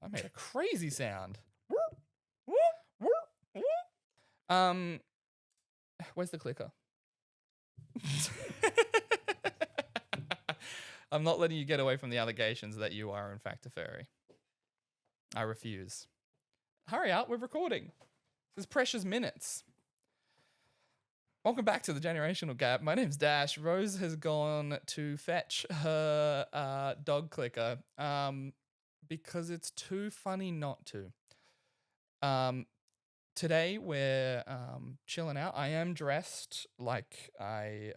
I made a crazy sound. Where's the clicker? I'm not letting you get away from the allegations that you are in fact a fairy. I refuse. Hurry up, we're recording. This is precious minutes. Welcome back to the Generational Gap. My name's Dash. Rose has gone to fetch her dog clicker because it's too funny not to. Today we're chilling out. I am dressed like I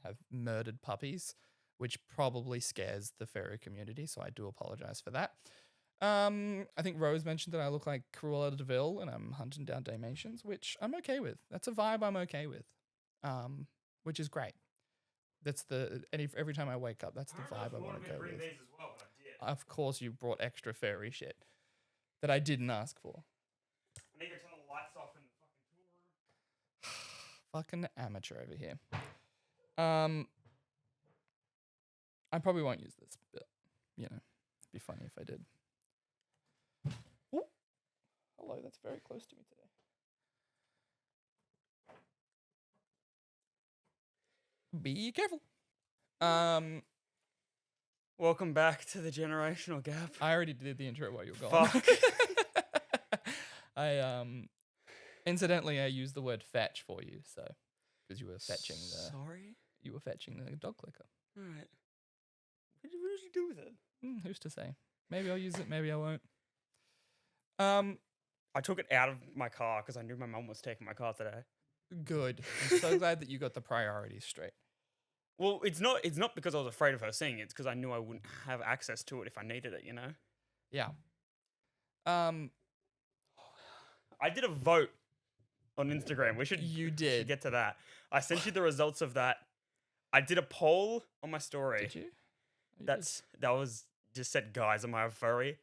have murdered puppies, which probably scares the fairy community, so I do apologize for that. I think Rose mentioned that I look like Cruella de Vil and I'm hunting down Dalmatians, which I'm okay with. That's a vibe I'm okay with, which is great. That's every time I wake up, that's the vibe I want to go with. These as well, but I did. Of course, you brought extra fairy shit that I didn't ask for. I need to turn the lights off in the fucking tool room. Fucking amateur over here. I probably won't use this, but you know, it'd be funny if I did. Ooh. Hello, that's very close to me today. Be careful. Welcome back to the Generational Gap. I already did the intro while you were gone. Fuck. Incidentally, I used the word fetch for you, so because you were fetching the. Sorry. You were fetching the dog clicker. All right. What did you do with it? Who's to say? Maybe I'll use it. Maybe I won't. I took it out of my car because I knew my mum was taking my car today. Good. I'm so glad that you got the priorities straight. Well, it's not because I was afraid of her seeing it. It's because I knew I wouldn't have access to it if I needed it. You know. Yeah. I did a vote on Instagram. We should get to that. I sent you the results of that. I did a poll on my story. Did you? That was just said, guys, am I a furry?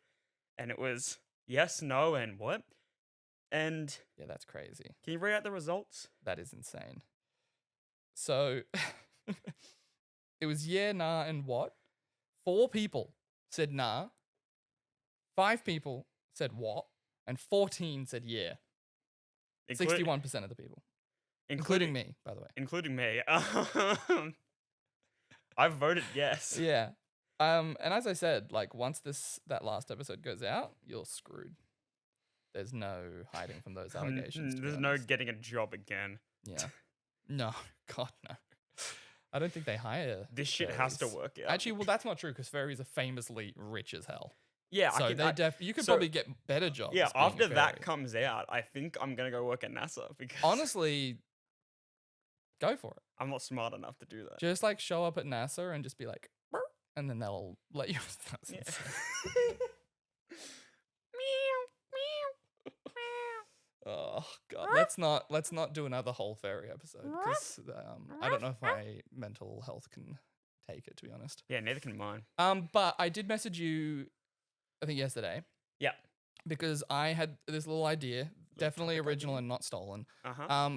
And it was yes, no, and what? And yeah, that's crazy. Can you read out the results? That is insane. So it was yeah, nah, and what? 4 people said nah. 5 people said what? And 14 said yeah. 61% of the people. Including me, by the way. Including me. I voted yes. Yeah. And as I said, like once that last episode goes out, you're screwed. There's no hiding from those allegations. There's no getting a job again. Yeah. No. God, no. I don't think they hire this shit fairies. Has to work out. Actually, well, that's not true because fairies are famously rich as hell. Yeah, so you could probably get better jobs. Yeah, after that comes out, I think I'm gonna go work at NASA because honestly, go for it. I'm not smart enough to do that. Just like show up at NASA and just be like, burr, and then they'll let you. Yeah. Oh God, let's not do another whole fairy episode because I don't know if my mental health can take it, to be honest. Yeah, neither can mine. But I did message you, I think yesterday. Yeah. Because I had this little idea, definitely original and not stolen,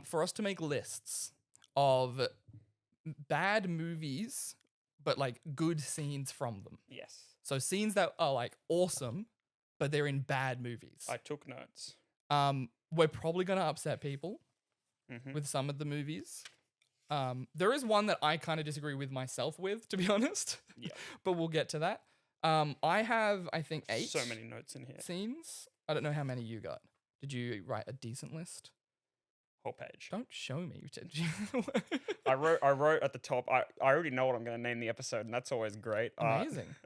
for us to make lists of bad movies, but like good scenes from them. Yes. So scenes that are like awesome, but they're in bad movies. I took notes. We're probably going to upset people with some of the movies. There is one that I kind of disagree with myself with, to be honest. Yeah. But we'll get to that. I have, I think, 8 so many notes in here. Scenes. I don't know how many you got. Did you write a decent list? Whole page. Don't show me. I wrote at the top. I already know what I'm going to name the episode, and that's always great. Amazing.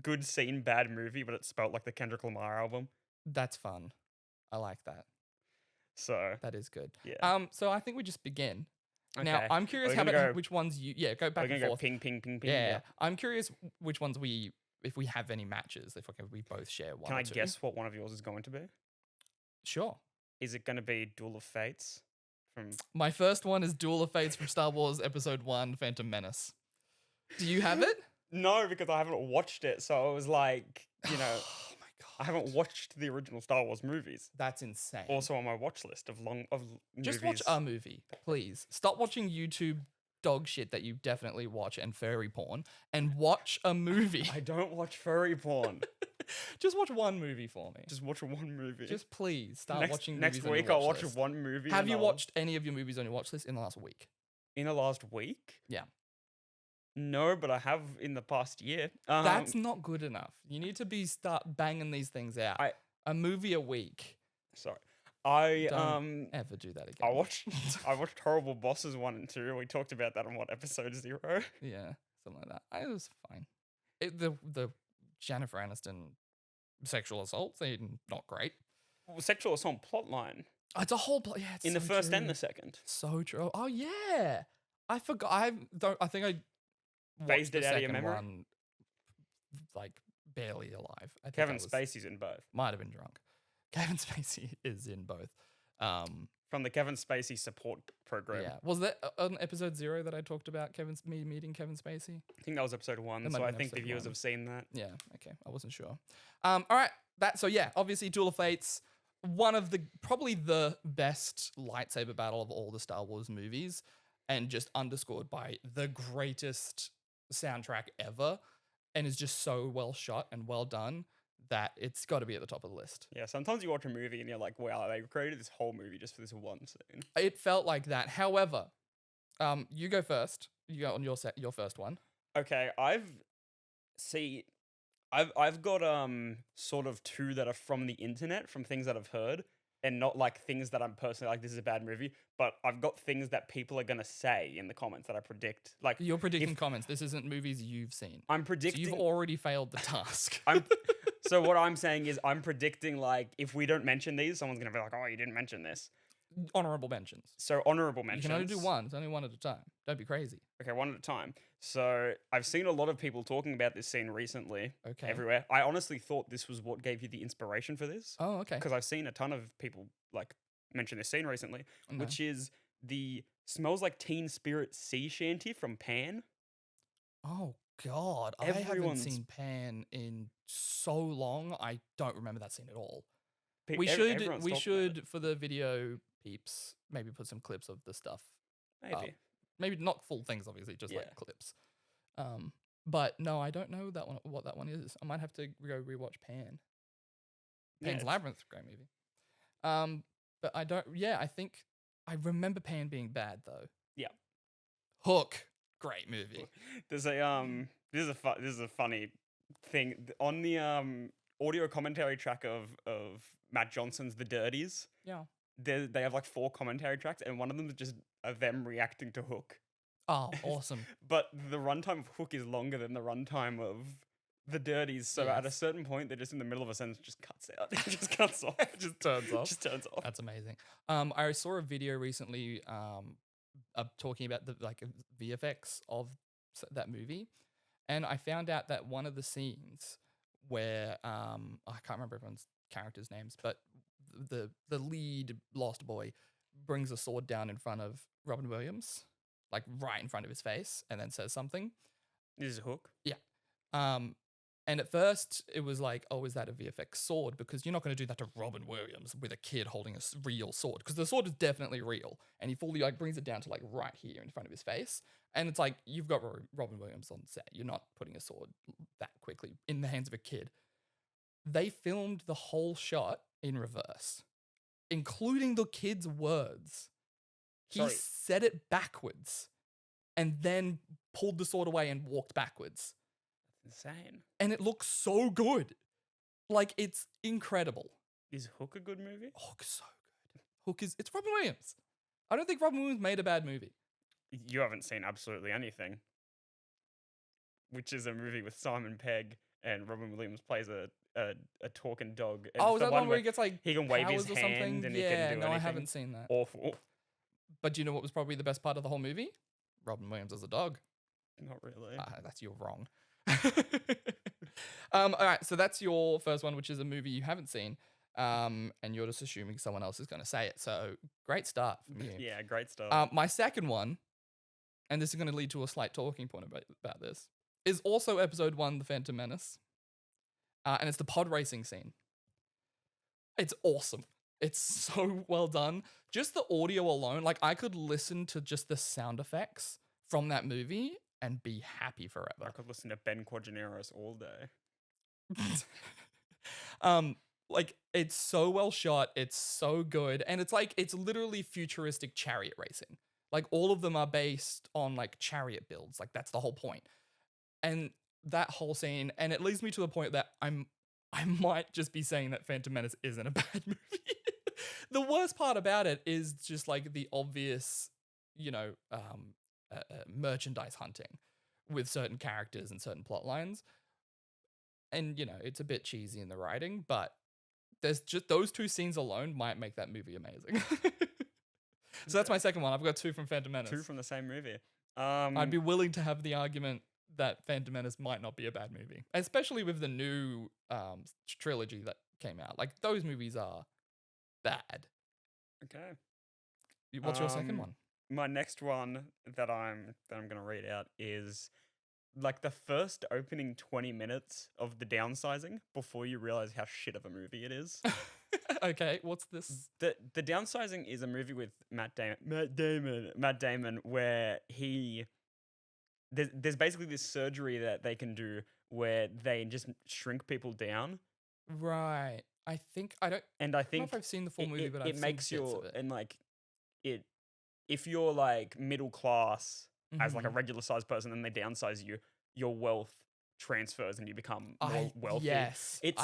Good scene, bad movie, but it's spelled like the Kendrick Lamar album. That's fun. I like that. So that is good. Yeah. So I think we just begin. Okay. Now I'm curious which ones you go back and forth. Go ping, ping, ping, ping. Yeah. I'm curious which ones if we have any matches, if we both share one. Can I two. guess what one of yours is going to be? Sure. Is it going to be Duel of Fates? My first one is Duel of Fates from Star Wars Episode 1, Phantom Menace. Do you have it? No, because I haven't watched it. So I was like, oh my God. I haven't watched the original Star Wars movies. That's insane. Also on my watch list of movies. Just watch a movie, please. Stop watching YouTube dog shit that you definitely watch and furry porn and watch a movie. I don't watch furry porn. Just watch one movie for me. Just watch one movie. Just please start watching next movies on your week. I'll watch watch list. one movie. Have you watched any of your movies on your watch list in the last week? In the last week? Yeah. No, but I have in the past year. That's not good enough. You need to start banging these things out. A movie a week. Sorry. Don't ever do that again. I watched Horrible Bosses 1 and 2. We talked about that on episode 0? Yeah, something like that. It was fine. The Jennifer Aniston sexual assault scene, not great. Well, sexual assault plotline. Oh, it's a whole plot. Yeah, it's in so the first true. and the second. So true. Oh yeah, I forgot. I think I phased it out of your second memory. One, like barely alive. I think Kevin Spacey's in both. Might have been drunk. Kevin Spacey is in both. From the Kevin Spacey support program. Yeah. Was that on episode 0 that I talked about me meeting Kevin Spacey? I think that was episode 1, so I think the viewers have seen that. Yeah, okay. I wasn't sure. All right. So yeah, obviously Duel of Fates, one of probably the best lightsaber battle of all the Star Wars movies, and just underscored by the greatest soundtrack ever, and is just so well shot and well done that it's got to be at the top of the list. Yeah, sometimes you watch a movie and you're like, wow, they created this whole movie just for this one scene. It felt like that. However, you go first. You go on your first one. Okay, I've got sort of 2 that are from the internet, from things that I've heard, and not like things that I'm personally like, this is a bad movie, but I've got things that people are gonna say in the comments that I predict. Like, you're predicting comments. This isn't movies you've seen. I'm predicting. So you've already failed the task. So what I'm saying is I'm predicting, like, if we don't mention these, someone's going to be like, oh, you didn't mention this. Honorable mentions. So honorable mentions. You can only do one. It's only one at a time. Don't be crazy. Okay, one at a time. So I've seen a lot of people talking about this scene recently. Okay. Everywhere. I honestly thought this was what gave you the inspiration for this. Oh, okay. Because I've seen a ton of people, like, mention this scene recently, which is the Smells Like Teen Spirit sea shanty from Pan. Oh, God. I haven't seen Pan in so long. I don't remember that scene at all. We should for the video peeps, maybe put some clips of the stuff. Maybe not full things, obviously, just like clips. But no, I don't know what that one is. I might have to go rewatch Pan. Pan's Labyrinth, great movie. But I don't. Yeah, I think I remember Pan being bad though. Yeah. Hook, great movie. There's a this is a funny thing on the audio commentary track of Matt Johnson's The Dirties. Yeah. They have like 4 commentary tracks, and one of them is just them reacting to Hook. Oh, awesome. But the runtime of Hook is longer than the runtime of The Dirties, so at a certain point, they're just in the middle of a sentence, just cuts out. It just cuts off. It just turns off. Just turns off. That's amazing. I saw a video recently talking about the VFX of that movie, and I found out that one of the scenes where I can't remember everyone's characters' names, but the lead lost boy brings a sword down in front of Robin Williams, like right in front of his face, and then says something. This is Hook? Yeah. And at first it was like, oh, is that a VFX sword? Because you're not going to do that to Robin Williams with a kid holding a real sword, because the sword is definitely real, and he fully like brings it down to like right here in front of his face, and it's like, you've got Robin Williams on set. You're not putting a sword that quickly in the hands of a kid. They filmed the whole shot in reverse, including the kid's words. He said it backwards and then pulled the sword away and walked backwards. That's insane. And it looks so good. Like, it's incredible. Is Hook a good movie? Hook is so good. It's Robin Williams. I don't think Robin Williams made a bad movie. You haven't seen absolutely anything, which is a movie with Simon Pegg and Robin Williams plays a talking dog. And is that one where he gets like he can wave his hand something? and he can do anything? I haven't seen that. Awful. But do you know what was probably the best part of the whole movie? Robin Williams as a dog. Not really. You're wrong. All right, so that's your first one, which is a movie you haven't seen. And you're just assuming someone else is going to say it. So great start from you. Yeah, great start. My second one, and this is going to lead to a slight talking point about this, is also episode 1, The Phantom Menace. And it's the pod racing scene. It's awesome. It's so well done. Just the audio alone, like I could listen to just the sound effects from that movie and be happy forever. I could listen to Ben Quadraneros all day. Like it's so well shot, it's so good, and it's literally futuristic chariot racing. Like all of them are based on like chariot builds. Like that's the whole point. And that whole scene, and it leads me to the point that I might just be saying that Phantom Menace isn't a bad movie. The worst part about it is just like the obvious, you know, merchandise hunting with certain characters and certain plot lines. And you know, it's a bit cheesy in the writing, but there's just those two scenes alone might make that movie amazing. So that's my second one. I've got two from Phantom Menace. Two from the same movie. I'd be willing to have the argument that Phantom Menace might not be a bad movie, especially with the new trilogy that came out. Like those movies are bad. Okay. What's your second one? My next one that I'm gonna read out is like the first opening 20 minutes of the downsizing before you realize how shit of a movie it is. Okay, what's this? The downsizing is a movie with Matt Damon, where there's basically this surgery that they can do where they just shrink people down. Right. I think I don't. And I I don't know think if I've seen the full movie, but I've it seen makes bits your of it. and like it if you're like middle class as like a Mhm. regular sized person and they downsize you, your wealth transfers and you become more wealthy. Yes. It's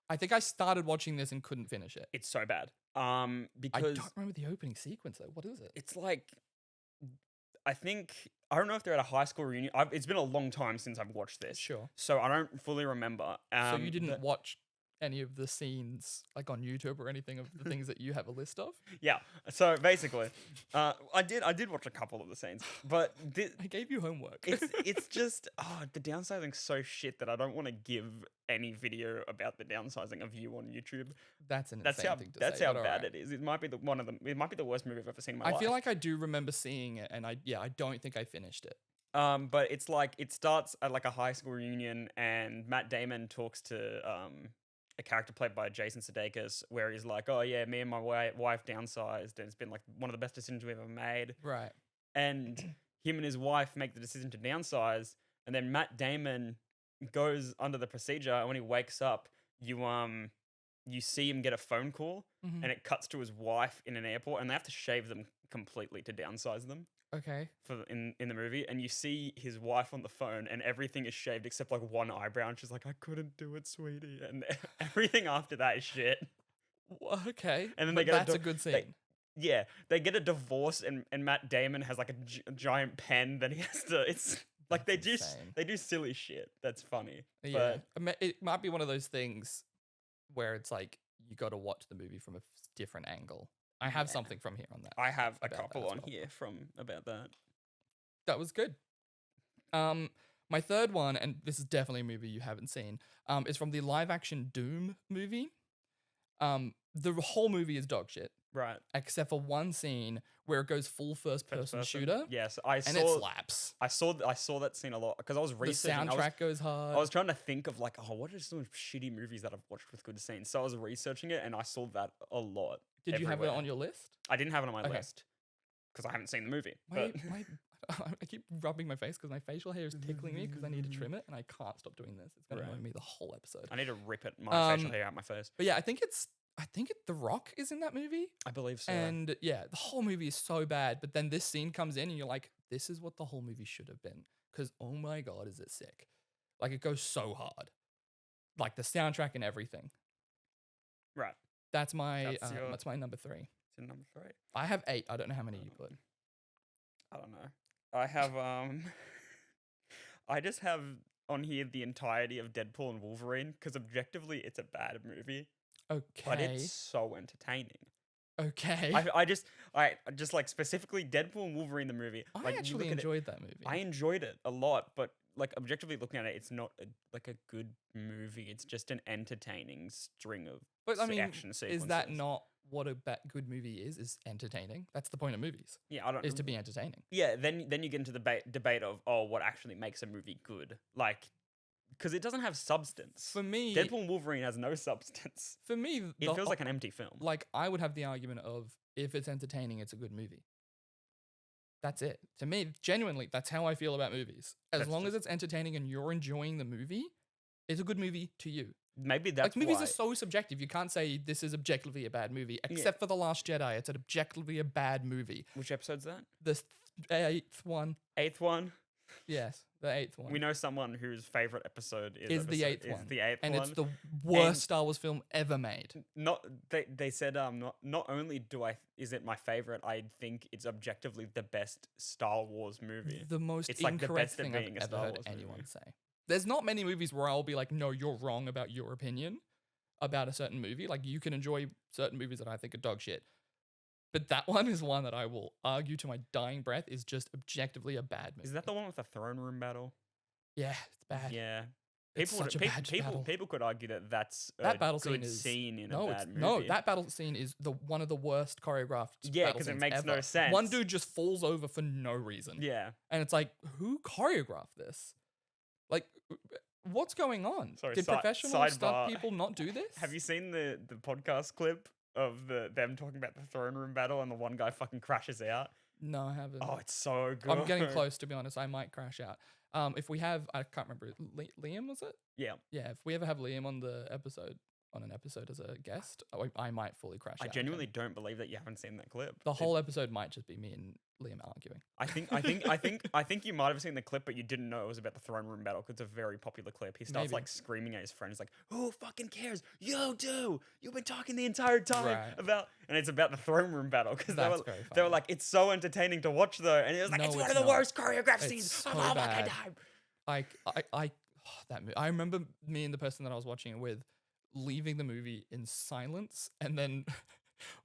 I think I started watching this and couldn't finish it. it's so bad. I Because don't remember the opening sequence though. What is it? it's like I don't know if they're at a high school reunion. It's been a long time since I've watched this, Sure. so I don't fully remember. So you didn't the- watch any of the scenes like on YouTube or anything of the things that you have a list of? Yeah. So basically, I did watch a couple of the scenes, but I gave you homework. it's just the downsizing's so shit that I don't want to give any video about the downsizing of you on YouTube. That's an That's insane how thing to that's say. how but bad alright. it is. It might be it might be the worst movie I've ever seen in my I life. feel like I do remember seeing it, and I don't think I finished it. But it's like it starts at like a high school reunion, and Matt Damon talks to a character played by Jason Sudeikis, where he's like, "Oh yeah, me and my wife downsized, and it's been like one of the best decisions we've ever made." Right. And him and his wife make the decision to downsize, and then Matt Damon goes under the procedure, and when he wakes up, you see him get a phone call, Mhm. and it cuts to his wife in an airport, and they have to shave them completely to downsize them Okay. in the movie, and you see his wife on the phone and everything is shaved except like one eyebrow, and she's like, "I couldn't do it, sweetie," and everything after that is shit. Okay. And then but they get that's a good scene. they get a divorce, and Matt Damon has like a giant pen that he has to it's like That's insane. they do silly shit that's funny. Yeah. But It might be one of those things where it's like you got to watch the movie from a different angle. I have Yeah. something from here on that. I have a about that couple as on well. here from about that. That was good. My third one, and this is definitely a movie you haven't seen, is from the live action Doom movie. The whole movie is dog shit, Right. except for one scene where it goes full first person shooter, Yes, and it slaps. I saw that scene a lot because I was The researching. soundtrack goes hard. I was trying to think of like, what are some shitty movies that I've watched with good scenes? So I was researching it, and I saw that a lot. Did you have it everywhere. on your list? I didn't have it on my Okay. list because I haven't seen the movie. My, But my, I keep rubbing my face because my facial hair is tickling me because I need to trim it, and I can't stop doing this. It's gonna Right. annoy me the whole episode. I need to rip my facial Um, hair out my face. But yeah, I think The Rock is in that movie. I believe so. And yeah, the whole movie is so bad. But then this scene comes in and you're like, this is what the whole movie should have been. Because oh my God, is it sick? Like it goes so hard. Like the soundtrack and everything. Right. That's my That's my number 3. It's in number 3. I have 8. I don't know how many you put. I don't know. I have I just have on here the entirety of Deadpool and Wolverine because objectively it's a bad movie, Okay. but it's so entertaining. Okay. I just like specifically Deadpool and Wolverine the movie. I Like, you actually look at it- enjoyed that movie. I enjoyed it a lot, but like objectively looking at it, it's not like a good movie. It's just an entertaining string of but I mean, action sequences. is that not what a good movie is? Is entertaining? That's the point of movies. Yeah, I don't. Is to be entertaining. Yeah, then you get into the debate of what actually makes a movie good, like because it doesn't have substance. For me, Deadpool and Wolverine has no substance. For me, It feels like an empty film. like I would have the argument of if it's entertaining, it's a good movie. That's it. To me, genuinely, that's how I feel about movies. As That's long as just- it's entertaining and you're enjoying the movie, it's a good movie to you. Maybe that's Like movies why. are so subjective. You can't say this is objectively a bad movie, except for The Last Jedi. It's an objectively a bad movie. Which episode's that? The eighth one. 8th one. Yes, the eighth one. We know someone whose favorite episode is the eighth is one. the 8th and one. it's the worst Star Wars film ever made. Not they said not only is it my favorite, I think it's objectively the best Star Wars movie. The most It's like the incorrect best at thing I've being a ever Star heard Wars anyone movie. say. There's not many movies where I'll be like, no, you're wrong about your opinion about a certain movie. Like you can enjoy certain movies that I think are dog shit. But that one is one that I will argue to my dying breath is just objectively a bad movie. Is that the one with the throne room battle? Yeah, it's bad. Yeah. It's such a bad battle. People could argue that That a battle good scene is scene in no, a it's bad movie. no. That battle scene is one of the worst choreographed. Yeah, battle because it scenes makes no ever. sense. One dude just falls over for no reason. Yeah. And it's like, who choreographed this? Like, what's going on? Sorry, Did professional sidebar. stunt people not do this? Have you seen the podcast clip of them talking about the throne room battle and the one guy fucking crashes out? No, I haven't. Oh, it's so good. I'm getting close, to be honest. I might crash out. If we have, I can't remember, Liam, was it? Yeah. Yeah, if we ever have Liam on an episode as a guest, I might fully crash out. I genuinely don't believe that you haven't seen that clip. The whole episode might just be me and Liam arguing. I think you might have seen the clip, but you didn't know it was about the throne room battle because it's a very popular clip. He starts Maybe. like screaming at his friend. He's like, "Who fucking cares? You do. You've been talking the entire time Right. about," and it's about the throne room battle because That's very they were funny. like, "It's so entertaining to watch though," and it was like, No, "It's one it's of the not. worst choreographed It's scenes so of all my bad. time." I remember me and the person that I was watching it with leaving the movie in silence, and then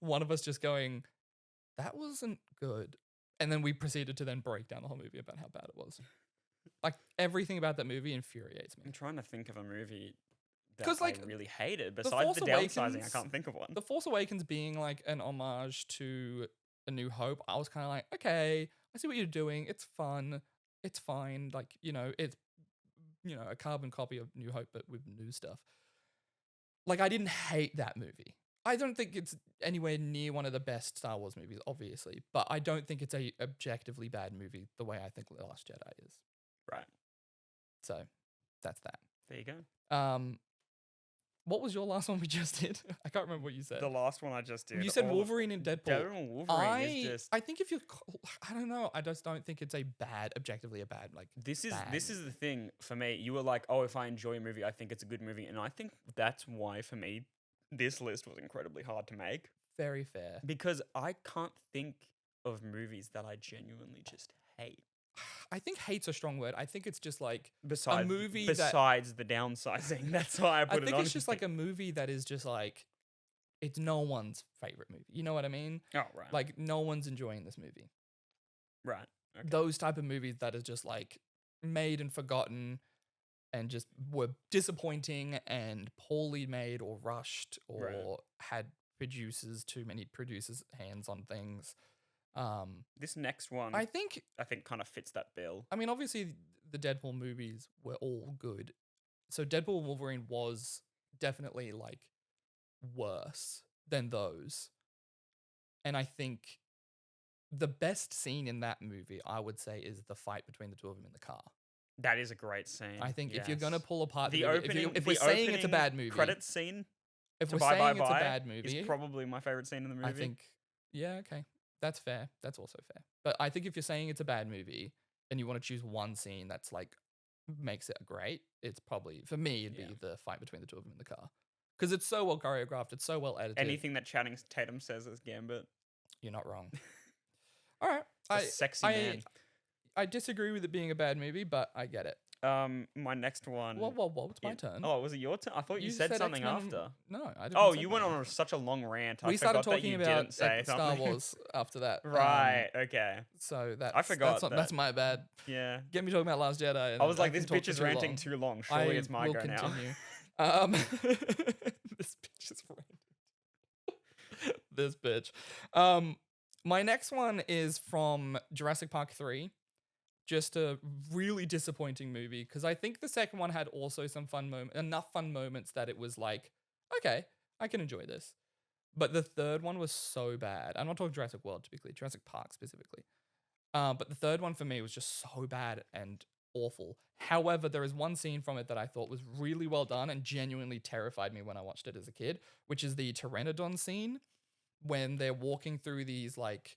one of us just going, "That wasn't good," and then we proceeded to then break down the whole movie about how bad it was. Like everything about that movie infuriates me. I'm trying to think of a movie that 'Cause, like, I really hated The besides Force the downsizing. I Awakens- can't think of one. The Force Awakens being like an homage to A New Hope, I was kind of like, okay, I see what you're doing. It's fun. It's fine. Like, it's, a carbon copy of New Hope, but with new stuff. Like, I didn't hate that movie. I don't think it's anywhere near one of the best Star Wars movies, obviously, but I don't think it's a objectively bad movie the way I think The Last Jedi is. Right. So, that's that. There you go. What was your last one we just did? I can't remember what you said. The last one I just did. You said all of- Wolverine and Deadpool. Deadpool and Wolverine is just. I think if you, I don't know. I just don't think it's objectively a bad, like. This is bad the thing for me. You were like, "Oh, if I enjoy a movie, I think it's a good movie," and I think that's why for me, this list was incredibly hard to make Very fair. because I can't think of movies that I genuinely just hate. I think hate's a strong word. I think it's just like Besides, movie besides the downsizing, that's why I I put it think on. it's just like a movie that is just like it's no one's favorite movie. You know what I mean? oh right, Like no one's enjoying this movie. right. Okay. Those type of movies that are just like made and forgotten and just were disappointing and poorly made or rushed or Right. had too many producers' hands on things. This next one, I think kind of fits that bill. I mean, obviously, the Deadpool movies were all good. So Deadpool and Wolverine was definitely like worse than those. And I think the best scene in that movie, I would say, is the fight between the two of them in the car. That is a great scene. I think if you're gonna yes. pull apart the the movie, opening, if the we're saying it's a opening bad movie, credits scene if to we're Bye Bye saying it's a Bye bad movie, is probably my favorite scene in the movie. I think, yeah, okay, that's fair. That's also fair. But I think if you're saying it's a bad movie and you want to choose one scene that's like makes it great, it's probably for me it'd Yeah. be the fight between the two of them in the car because it's so well choreographed, it's so well edited. anything that Channing Tatum says as Gambit, You're not wrong. All right, a sexy man. I disagree with it being a bad movie, but I get it. My next one. Whoa, it's my turn. Oh, was it your turn? I thought you said something X-Men. after. No, I didn't. Oh, say you went that. on such a long rant. We I started forgot that talking you about didn't say Star something. Wars after that. Right. Okay. So that's forgot that's my bad. Yeah. Get me talking about Last Jedi. And I was like, can this talk bitch for is too ranting long. too long. Surely it's my will go now. continue. This bitch is ranting. This bitch. My next one is from Jurassic Park 3. Just a really disappointing movie because I think the second one had also some enough fun moments that it was like, okay, I can enjoy this. But the third one was so bad. I'm not talking Jurassic World, to be clear, Jurassic Park specifically. But the third one for me was just so bad and awful. However, there is one scene from it that I thought was really well done and genuinely terrified me when I watched it as a kid, which is the Pteranodon scene when they're walking through these like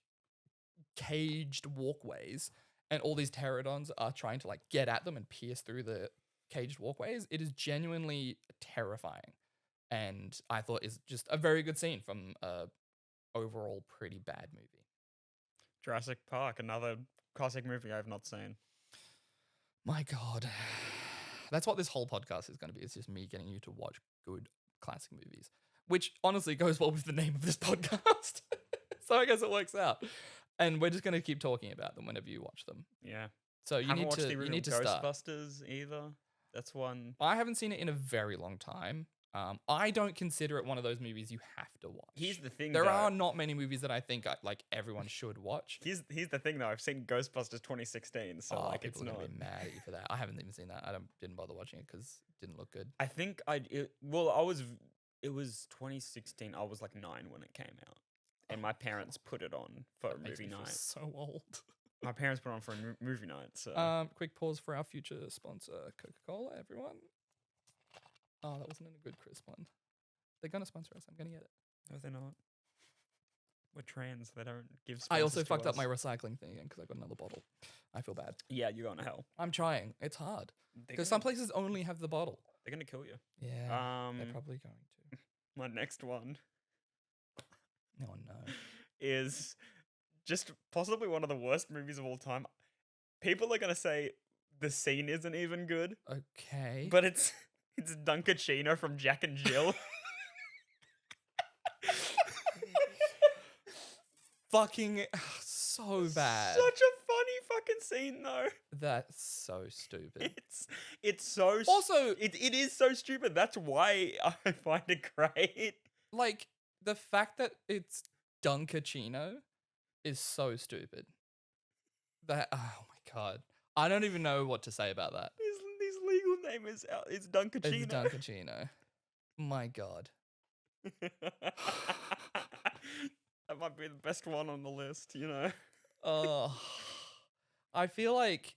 caged walkways and all these pterodons are trying to like get at them and pierce through the caged walkways. It is genuinely terrifying. And I thought is just a very good scene from a overall pretty bad movie. Jurassic Park, another classic movie I've not seen. My God. That's what this whole podcast is going to be. It's just me getting you to watch good classic movies, which honestly goes well with the name of this podcast. So I guess it works out. And we're just going to keep talking about them whenever you watch them. Yeah. So you Haven't need watched to the you original need to start. Ghostbusters either. That's one. I haven't seen it in a very long time. I don't consider it one of those movies you have to watch. Here's the thing. There though. are not many movies that I think like everyone should watch. Here's the thing though. I've seen Ghostbusters 2016, so like it's people are not. gonna be mad at you for that. I haven't even seen that. Didn't bother watching it because it didn't look good. I think It was 2016. I was like 9 when it came out, and my parents put it on for a Makes movie me feel night. so old. My parents put it on for a movie night. So Quick pause for our future sponsor, Coca-Cola. Everyone. Oh, that wasn't a good crisp one. They're gonna sponsor us. I'm gonna get it. no, they're not. We're trans. They don't give. I also sponsors to fucked up us. my recycling thing again because I got another bottle. I feel bad. Yeah, you're going to hell. I'm trying. It's hard They're because some gonna- places only have the bottle. they're gonna kill you. Yeah, they're probably going to. My next one Oh no. is just possibly one of the worst movies of all time. People are gonna say the scene isn't even good, Okay. but it's Dunkachino from Jack and Jill. Fucking so bad. Such a funny fucking scene though. That's so stupid. It's so Also, it is so stupid. That's why I find it great. like the fact that it's Dunkachino is so stupid. That oh my God. I don't even know what to say about that. His legal name is Dunkachino. It's Dunkachino. My God. That might be the best one on the list, you know. Oh, I feel like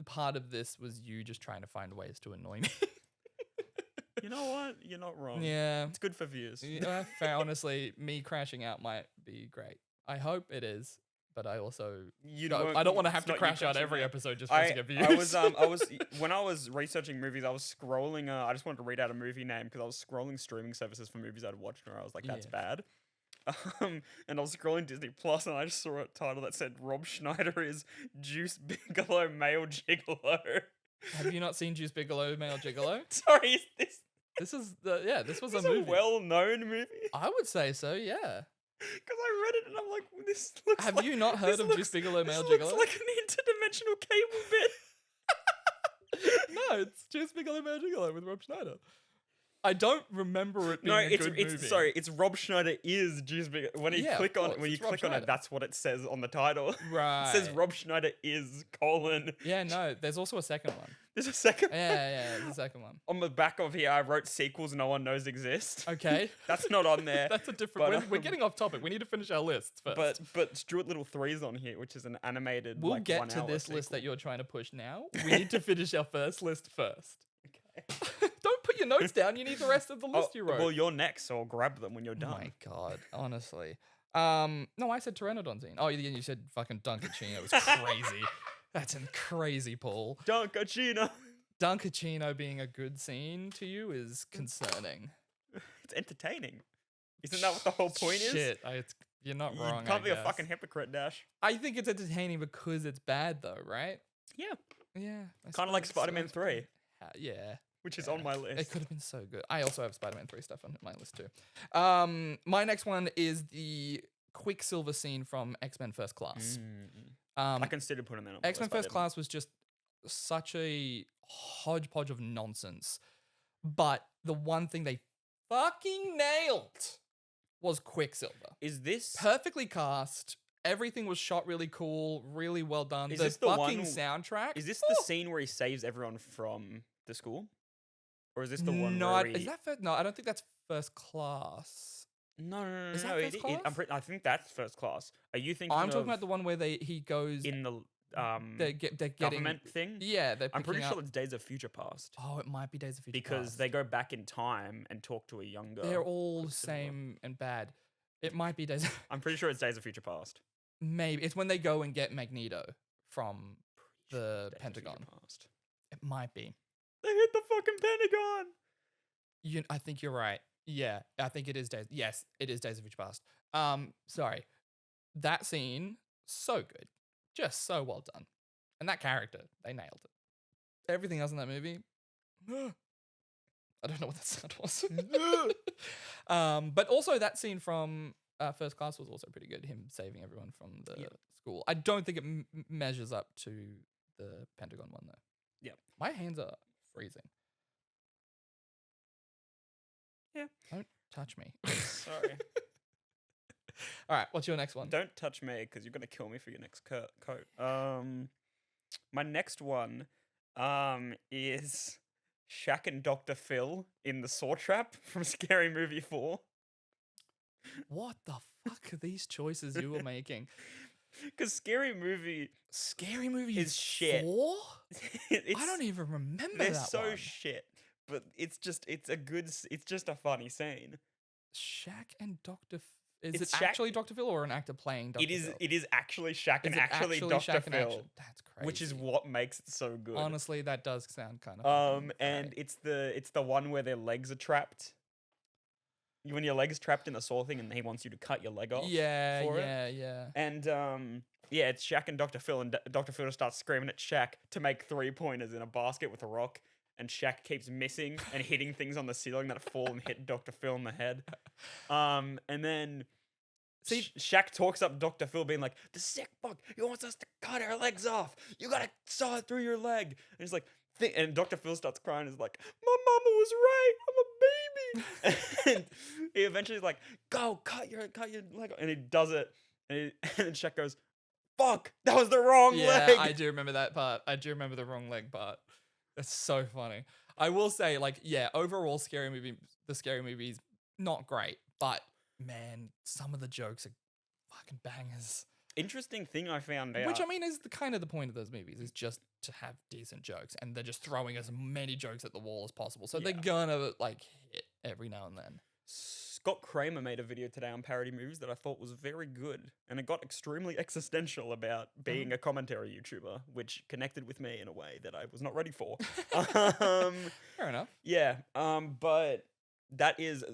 part of this was you just trying to find ways to annoy me. You know what? You're not wrong. Yeah. It's good for views. Yeah, fair. Honestly, me crashing out might be great. I hope it is, but I also I don't want to have to crash out every episode just for us to get views. I was when I was researching movies, I was scrolling. I just wanted to read out a movie name because I was scrolling streaming services for movies I'd watched, and I was like, "That's Yeah. bad." And I was scrolling Disney Plus, and I just saw a title that said Rob Schneider is Juice Bigelow male gigolo. Have you not seen Juice Bigelow, Male Gigolo? Sorry, is this This was this was is a movie. well-known movie? I would say so. Yeah. Because I read it and I'm like, this looks. Have like, you not heard this of looks- Juice Bigelow, Male this looks Gigolo? like an interdimensional cable bit. No, it's Juice Bigelow, Male Gigolo with Rob Schneider. I don't remember it being a good movie. Sorry, it's Rob Schneider is Juice Bigelow. When you Yeah, of click on course, when you it's Rob click on Schneider. it, that's what it says on the title. Right. It says Rob Schneider is colon. Yeah, no, there's also a second one. There's a second. Yeah, there's a second one. On the back of here, I wrote sequels no one knows exist. Okay. That's not on there. That's a different. But, We're getting off topic. We need to finish our lists first. But Stuart Little 3's on here, which is an animated. We'll like, get 1 to hour this list sequel. that you're trying to push now. We need to finish our first list first. Okay. Don't put your notes down. You need the rest of the list you wrote. Well, you're next, so I'll grab them when you're Oh done. my God, honestly. No, I said Pteranodon scene. Oh, yeah, you said fucking Dunkachino. It was crazy. That's crazy, Paul. Dunkachino. Dunkachino being a good scene to you is concerning. It's entertaining. Isn't that what the whole point is? Shit, you're not You wrong. can't I be a guess. fucking hypocrite, Dash. I think it's entertaining because it's bad, though, right? Yeah. Yeah. Kind of like Spider-Man 3, Yeah. which is Yeah. on my list. It could have been so good. I also have Spider-Man 3 stuff on my list too. My next one is the Quicksilver scene from X-Men First Class. I considered putting that on my X-Men list, but I First didn't. Class was just such a hodgepodge of nonsense. But the one thing they fucking nailed was Quicksilver. Is this Perfectly cast. Everything was shot really cool, really well done. Is The this the fucking one- soundtrack. is this the scene where he saves everyone from the school? Or is this the one No, where is that first? No, I don't think that's First Class. No. Is that First Class? I think that's First Class. Are you thinking I'm talking of about the one where he goes. in the they're getting government thing. Yeah, they're. I'm pretty picking sure up- it's Days of Future Past Oh, it might be Days of Future because Past. they go back in time and talk to a younger. They're all the Quicksilver. same and bad. It might be Days. I'm pretty sure it's Days of Future Past. Maybe it's when they go and get Magneto from Pretty sure the it's Days of Future Pentagon. Past. It might be. They hit the fucking Pentagon. I think you're right. Yeah, I think it is Days. Yes, it is Days of Future Past. Sorry, that scene so good, just so well done, and that character they nailed it. Everything else in that movie, I don't know what that sound was. But also that scene from First Class was also pretty good. Him saving everyone from the school. I don't think it measures up to the Pentagon one though. Yep. My hands are freezing. Yeah. Don't touch me. Sorry. All right, what's your next one? Don't touch me because you're gonna kill me for your next coat. My next one, is Shaq and Dr. Phil in the Saw Trap from Scary Movie 4. What the fuck are these choices you were making? Because Scary Movie Scary Movie is shit. 4? It's, I don't even remember they're that so one. shit, but it's just a funny scene. Shaq and Dr. Is It's it Shaq- actually Dr. Phil or an actor playing Dr. Phil? It is actually Shaq and Is it actually Dr. Shaq and Phil, That's crazy. which is what makes it so good. Honestly, that does sound kind of And it's the one where their legs are trapped. When your leg's trapped in the saw thing and he wants you to cut your leg off. yeah, for it. yeah. And yeah, it's Shaq and Dr. Phil, and Dr. Phil starts screaming at Shaq to make 3-pointers in a basket with a rock, and Shaq keeps missing and hitting things on the ceiling that fall and hit Dr. Phil in the head. And then Shaq talks up Dr. Phil being like, the sick fuck, he wants us to cut our legs off. You gotta saw it through your leg. And he's like, and Dr. Phil starts crying and is like, my mama was right, I'm a baby. And he eventually is like, go, cut your leg off. And he does it. And then Shaq goes, fuck, that was the wrong leg. Yeah, I do remember that part. I do remember the wrong leg part. That's so funny. I will say, like, yeah, overall, the Scary Movie is not great, but man, some of the jokes are fucking bangers. Interesting thing I found out. Which I mean is the kind of the point of those movies is just to have decent jokes, and they're just throwing as many jokes at the wall as possible. So they're gonna like hit every now and then. Scott Kramer made a video today on parody movies that I thought was very good, and it got extremely existential about being a commentary YouTuber, which connected with me in a way that I was not ready for. Fair enough. Yeah, but that is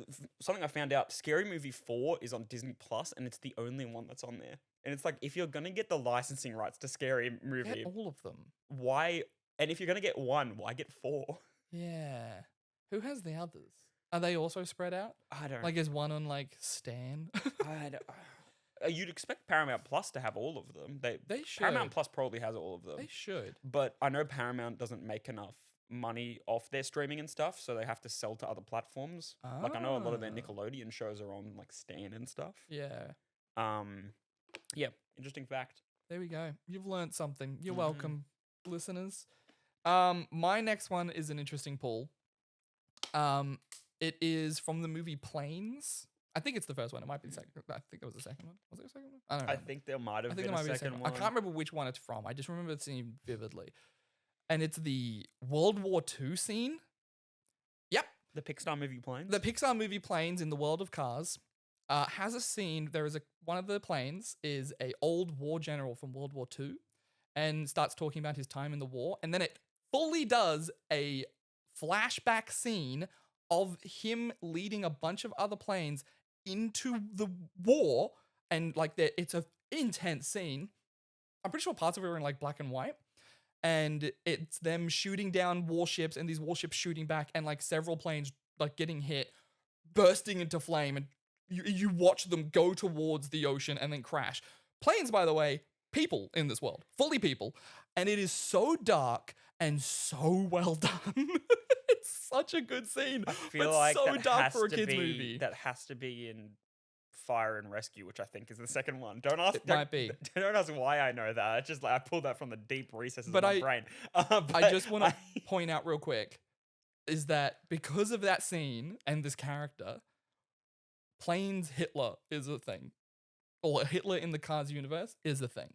something I found out. Scary Movie 4 is on Disney Plus, and it's the only one that's on there. And it's like, if you're gonna get the licensing rights to Scary Movie, Get all of them. why? And if you're gonna get one, why get 4? Yeah. Who has the others? Are they also spread out? I don't. Like, is one on like Stan? I don't you'd expect Paramount Plus to have all of them. They should. Paramount Plus probably has all of them. They should. But I know Paramount doesn't make enough money off their streaming and stuff, so they have to sell to other platforms. Like, I know a lot of their Ah. Nickelodeon shows are on like Stan and stuff. Yeah. Yeah, interesting fact. There we go. You've learned something. You're Mhm. welcome, listeners. My next one is an interesting pull. It is from the movie Planes. I think it's the first one. It might be the second. I think it was the second one. Was it the second one? I don't know. I think there might have I think been there might a be a second second one. I can't remember which one it's from. I just remember the scene vividly. And it's the World War II scene. Yep. The Pixar movie Planes. The Pixar movie Planes in the World of Cars has a scene. There is one of the planes is a old war general from World War II and starts talking about his time in the war. And then it fully does a flashback scene of him leading a bunch of other planes into the war. And like it's an intense scene. I'm pretty sure parts of it are in like black and white. And it's them shooting down warships and these warships shooting back and like several planes like getting hit, bursting into flame, and you watch them go towards the ocean and then crash. Planes, by the way, people in this world, fully people. And it is so dark and so well done. It's such a good scene. I feel but like so that dark has for a to kids be, movie. That has to be in Fire and Rescue, which I think is the second one. Don't ask. It might be. Don't ask why I know that. It's just like I pulled that from the deep recesses But of my brain. I just want to point out real quick is that because of that scene and this character, Planes Hitler is a thing. Or Hitler in the Cars universe is a thing.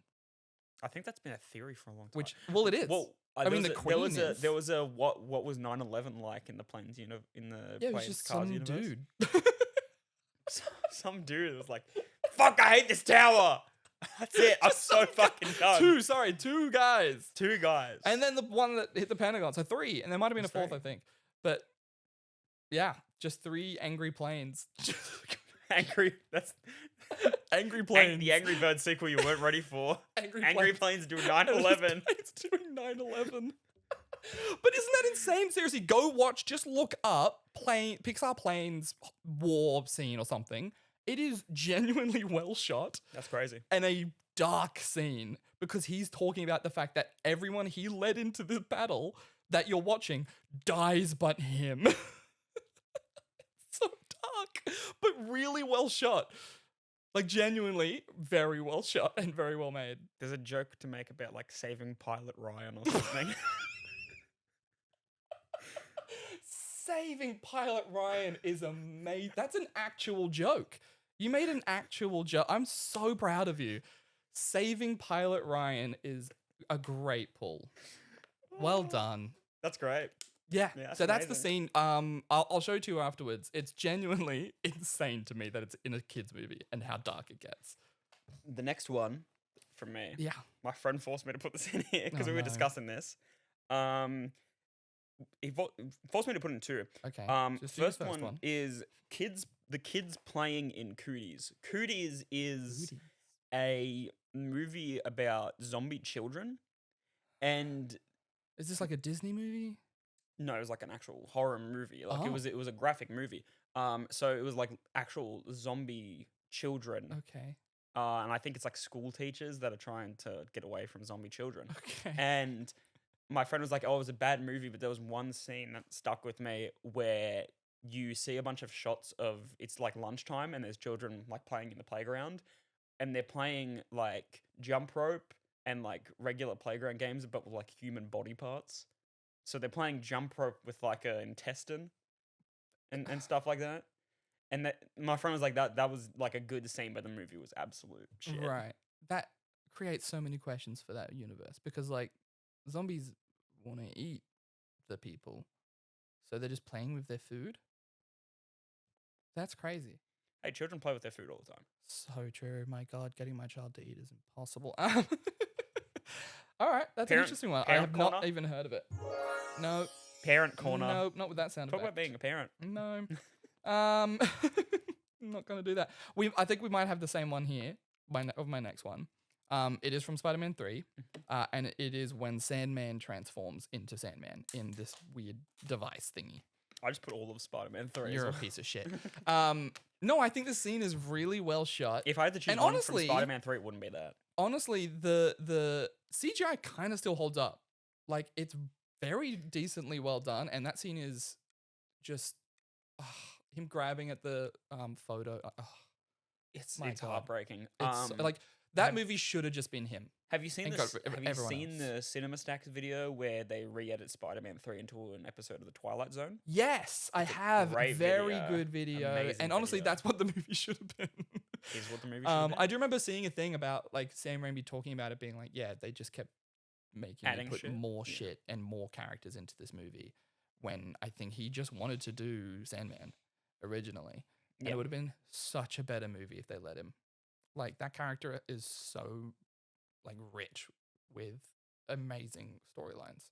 I think that's been a theory for a long time. Which, well, it is. Well, I mean, the Queen is. there was a what was 9/11 like in the planes in the Yeah, it was planes just cars some universe? dude. Some dude was like, "Fuck, I hate this tower." That's it. I'm Just so some guy- fucking done. Two guys. Two guys. And then the one that hit the Pentagon. So 3. And there might have been It's a 4th, three. I think. But yeah, just 3 angry planes. angry. That's Angry planes. the Angry Bird sequel you weren't ready for. Angry Angry planes. planes do 9/11. It's doing 9/11. But isn't that insane? Seriously, go watch, just look up Pixar Planes war scene or something. It is genuinely well shot That's crazy. and a dark scene because he's talking about the fact that everyone he led into the battle that you're watching dies but him. So dark, but really well shot. Like, genuinely very well shot and very well made. There's a joke to make about like saving Pilot Ryan or something. Saving Pilot Ryan is amazing. That's an actual joke. You made an actual joke. I'm so proud of you. Saving Pilot Ryan is a great pull. Well done. That's great. Yeah. Yeah, So that's the amazing. scene. I'll show it to you afterwards. It's genuinely insane to me that it's in a kids movie and how dark it gets. The next one from me. Yeah. My friend forced me to put this in here because Oh, we were no. discussing this. He forced me to put in 2. Okay. Just do First your one is the kids playing in Cooties. Cooties is Cooties. a movie about zombie children, and Is this like a Disney movie? no, it was like an actual horror movie. Like Oh. it was a graphic movie. So it was like actual zombie children. Okay. And I think it's like school teachers that are trying to get away from zombie children. Okay. And my friend was like, "Oh, it was a bad movie," but there was one scene that stuck with me where you see a bunch of shots of it's like lunchtime and there's children like playing in the playground, and they're playing like jump rope and like regular playground games, but with like human body parts. So they're playing jump rope with like an intestine and stuff like that. And that my friend was like, that was like a good scene, but the movie was absolute shit. Right. That creates so many questions for that universe because, like, zombies want to eat the people. So they're just playing with their food. That's crazy. Hey, children play with their food all the time. So true. My God, getting my child to eat is impossible. All right. That's an Parent- interesting one. I parent have not corner? even heard of it. No. Parent corner. Nope. Not with that sound Talk effect. about being a parent. No. I'm not gonna do that. I think we might have the same one here. Of my next one. It is from Spider-Man 3, and it is when Sandman transforms into Sandman in this weird device thingy. I just put all of Spider-Man 3. as You're a well. piece of shit. No, I think the scene is really well shot. If I had to choose And one honestly- from Spider-Man 3, it wouldn't be that. Honestly, the CGI kind of still holds up. Like, it's very decently well done, and that scene is just him grabbing at the photo. It's My God. heartbreaking. It's like that have- movie should have just been him. Have you seen and this? God, Have you everyone seen the Cinema Stacks video where they re-edit Spider-Man 3 into an episode of the Twilight Zone? Yes, I It's a have. great Very video. good video. Amazing And honestly, video. that's what the movie should have been. Is what the movie should have I do remember seeing a thing about like Sam Raimi talking about it being like, yeah, they just kept making Adding me put shit? more Yeah. shit and more characters into this movie when I think he just wanted to do Sandman originally. And Yep. it would have been such a better movie if they let him. Like, that character is so like rich with amazing storylines.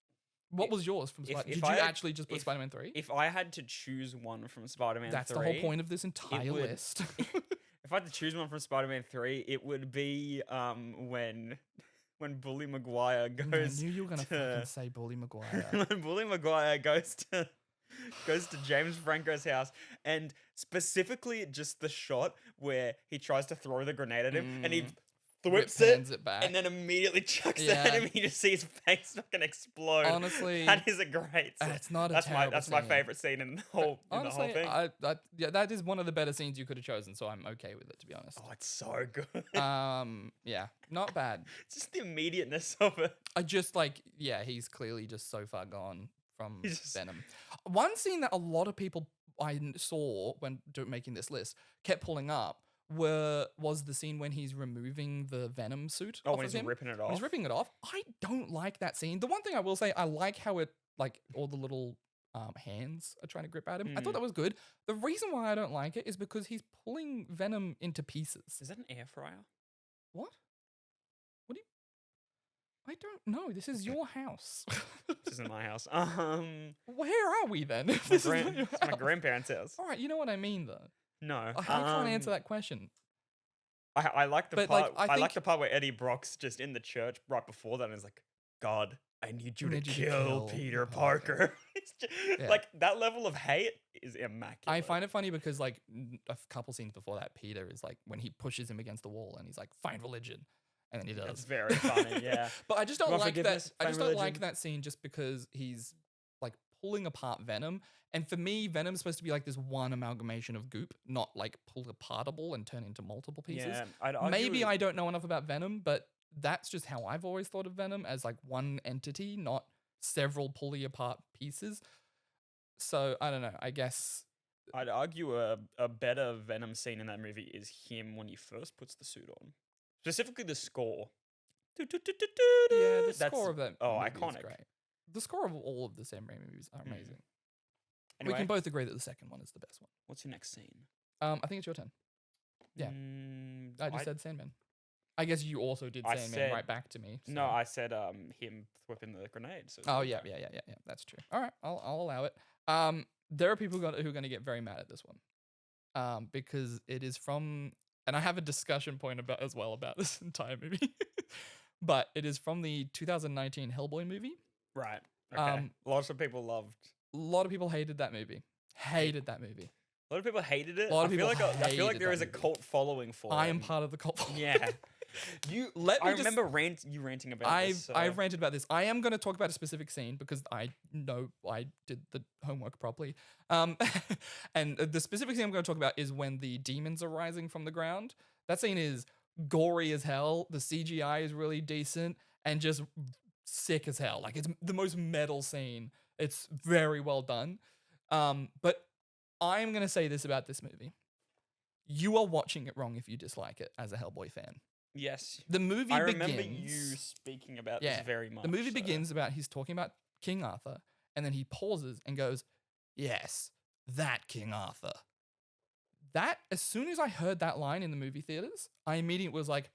What If- was yours from if- Spider-Man? if Did you I had- actually just put if- Spider-Man 3? If I had to choose one from Spider-Man That's 3, the whole point of this entire would- list. if I had to choose one from Spider-Man 3, it would be when Bully Maguire I goes knew you were gonna to- fucking say Bully Maguire. when Bully Maguire goes to James Franco's house, and specifically just the shot where he tries to throw the grenade at him and he whips it Pans it back. and then immediately chucks it Yeah. at him. You just see his face fucking explode. Honestly, that is a great scene. it's not a That's terrible my scene. favorite scene in the whole Honestly, thing. yeah, that is one of the better scenes you could have chosen, so I'm okay with it, to be honest. Oh, it's so good. Yeah, not bad. Just the immediateness of it. I just like, yeah, he's clearly just so far gone from He's just- Venom. One scene that a lot of people saw when making this list kept pulling up was the scene when he's removing the Venom suit Oh, off when of he's him. ripping it When off. he's ripping it off. I don't like that scene. The one thing I will say, I like how it like all the little hands are trying to grip at him. I thought that was good. The reason why I don't like it is because he's pulling Venom into pieces. Is that an air fryer? What? What do you? I don't know. This is your house. This isn't my house. Where are we then? It's This is not your my house. grandparents' house. All right, you know what I mean though. No, I can't answer that question. I like the But, part. like, I I like think- the part where Eddie Brock's just in the church right before that, and is like, "God, I need you to Need you to kill kill Peter Parker." Parker." It's just, Yeah. like that level of hate is immaculate. I find it funny because like a couple scenes before that, Peter is like when he pushes him against the wall and he's like, "Find religion," and then he does. That's very funny. Yeah, But I just don't You want like that. forgiveness? I Find just don't like religion? that scene just because he's like pulling apart Venom. And for me, Venom's supposed to be like this one amalgamation of goop, not like pulled apartable and turn into multiple pieces. yeah. I'd argue, Maybe I don't know enough about Venom, but that's just how I've always thought of Venom as like one entity, not several pulling apart pieces. So I don't know. I guess I'd argue a better Venom scene in that movie is him when he first puts the suit on. Specifically, the score. yeah, the That's- score of that oh, movie is iconic. great. The score of all of the Sam Raimi movies are amazing. Anyway, We can both agree that the second one is the best one. what's your next scene? I think it's your turn. Yeah. I just said Sandman. I guess you also did I Sandman said- right back to me. No, so- I said him whipping the grenade. So it's Oh your yeah, turn. yeah. That's true. All right, I'll allow it. There are people who are going to get very mad at this one, because it is from, and I have a discussion point about as well about this entire movie, but it is from the 2019 Hellboy movie. Right. Okay. Lots of people loved. A lot of people hated that movie. Hated that movie. A lot of people hated it. A lot of I feel people like I feel like hated there that is a movie. cult following for I am it. part of the cult. following. Yeah. You let me I just. remember you ranting about this. So. I've ranted about this. I am going to talk about a specific scene because I know I did the homework properly. And the specific scene I'm going to talk about is when the demons are rising from the ground. That scene is gory as hell. The CGI is really decent and just sick as hell. Like it's the most metal scene. It's very well done. But I'm going to say this about this movie. You are watching it wrong if you dislike it as a Hellboy fan. Yes. The movie I begins. remember you speaking about Yeah, this very much. The movie so- begins about he's talking about King Arthur, and then he pauses and goes, "Yes, that King Arthur." That as soon as I heard that line in the movie theaters, I immediately was like,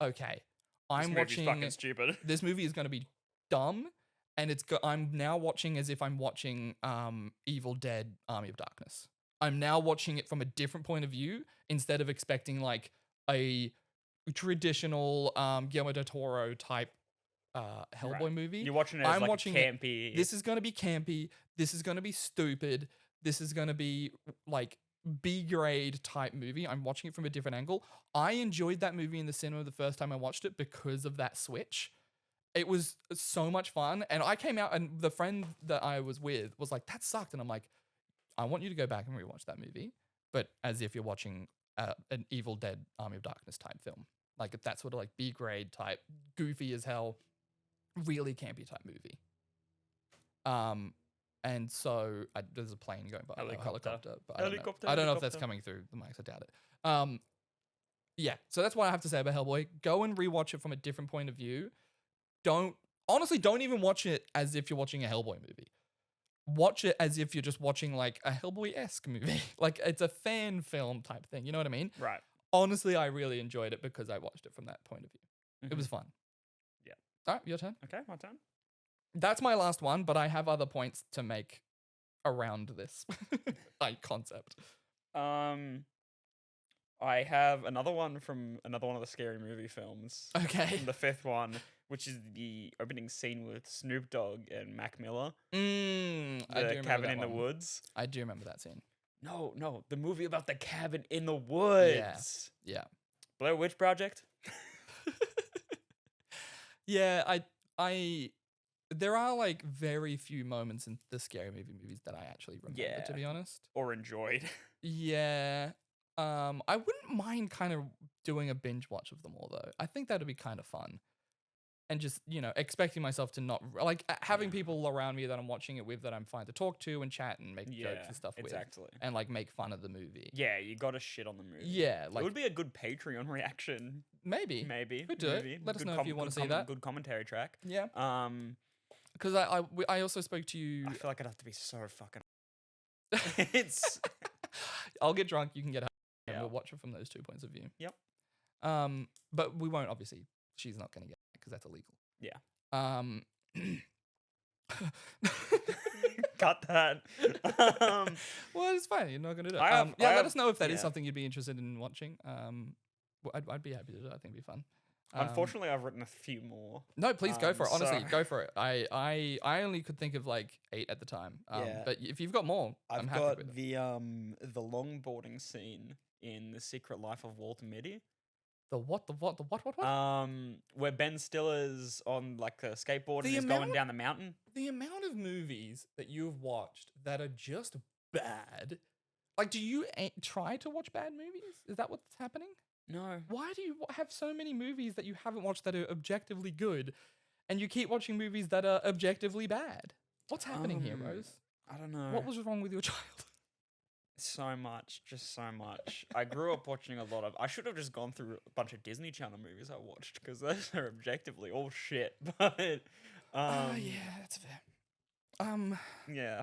"Okay, This I'm movie's watching. fucking stupid. This movie is going to be dumb, and I'm now watching as if I'm watching Evil Dead: Army of Darkness. I'm now watching it from a different point of view instead of expecting like a traditional Guillermo del Toro type Hellboy Right. movie. You're watching it as I'm like watching a it- campy. This is going to be campy. This is going to be stupid. This is going to be like B-grade type movie. I'm watching it from a different angle. I enjoyed that movie in the cinema the first time I watched it because of that switch. It was so much fun. And I came out and the friend that I was with was like, "That sucked." And I'm like, "I want you to go back and rewatch that movie, but as if you're watching an Evil Dead Army of Darkness type film. Like that sort of like B-grade type, goofy as hell, really campy type movie." And so there's a plane going by, Helicopter. but I don't know. Helicopter, I don't know if that's helicopter. coming through the mics. I doubt it. Yeah. So that's what I have to say about Hellboy. Go and rewatch it from a different point of view. Don't even watch it as if you're watching a Hellboy movie. Watch it as if you're just watching like a Hellboy-esque movie. Like it's a fan film type thing. You know what I mean? Right. Honestly, I really enjoyed it because I watched it from that point of view. It was fun. Yeah. All right, your turn. Okay, my turn. That's my last one, but I have other points to make around this like concept. I have another one from another one of the scary movie films. Okay. From the fifth one, which is the opening scene with Snoop Dogg and Mac Miller. I do The remember cabin that in the one. woods. I do remember that scene. No, the movie about the cabin in the woods. Yeah. Blair Witch Project. Yeah, there are like very few moments in the scary movies that I actually remember, Yeah. to be honest. Or enjoyed. Yeah. I wouldn't mind kind of doing a binge watch of them all though. I think that would be kind of fun. and just, expecting myself to not like having people around me that I'm watching it with that I'm fine to talk to and chat and make jokes and stuff with, exactly. and like make fun of the movie. Yeah, you got to shit on the movie. Yeah, It like would be a good Patreon reaction. maybe Maybe. could do maybe. it. Let us Good know if you want to see that. Good commentary track. Yeah, Um, because I also spoke to you. I feel like I'd have to be so fucking. It's. I'll get drunk. You can get high, and Yeah. we'll watch it from those 2 points of view. Yep. But we won't, obviously. She's not going to get it because that's illegal. Yeah. Cut that. Well, it's fine. You're not going to do it. I let have- us know if that is yeah. something you'd be interested in watching. I'd be happy to do it. I think it'd be fun. Unfortunately, I've written a few more. No, please go for it. Honestly, so- go for it. I only could think of like 8 at the time. Yeah. But if you've got more, I'm I've happy got with it. the longboarding scene in The Secret Life of Walter Mitty. The what? Where Ben Stiller's on like a skateboard The and he's amount- going down the mountain. The amount of movies that you've watched that are just bad. Like, do you try to watch bad movies? Is that what's happening? No. Why do you have so many movies that you haven't watched that are objectively good, and you keep watching movies that are objectively bad? What's happening here, Rose? I don't know. What was wrong with your child? So much, just so much. I grew up watching a lot of. I should have just gone through a bunch of Disney Channel movies I watched because those are objectively all shit. But Yeah, that's fair. yeah.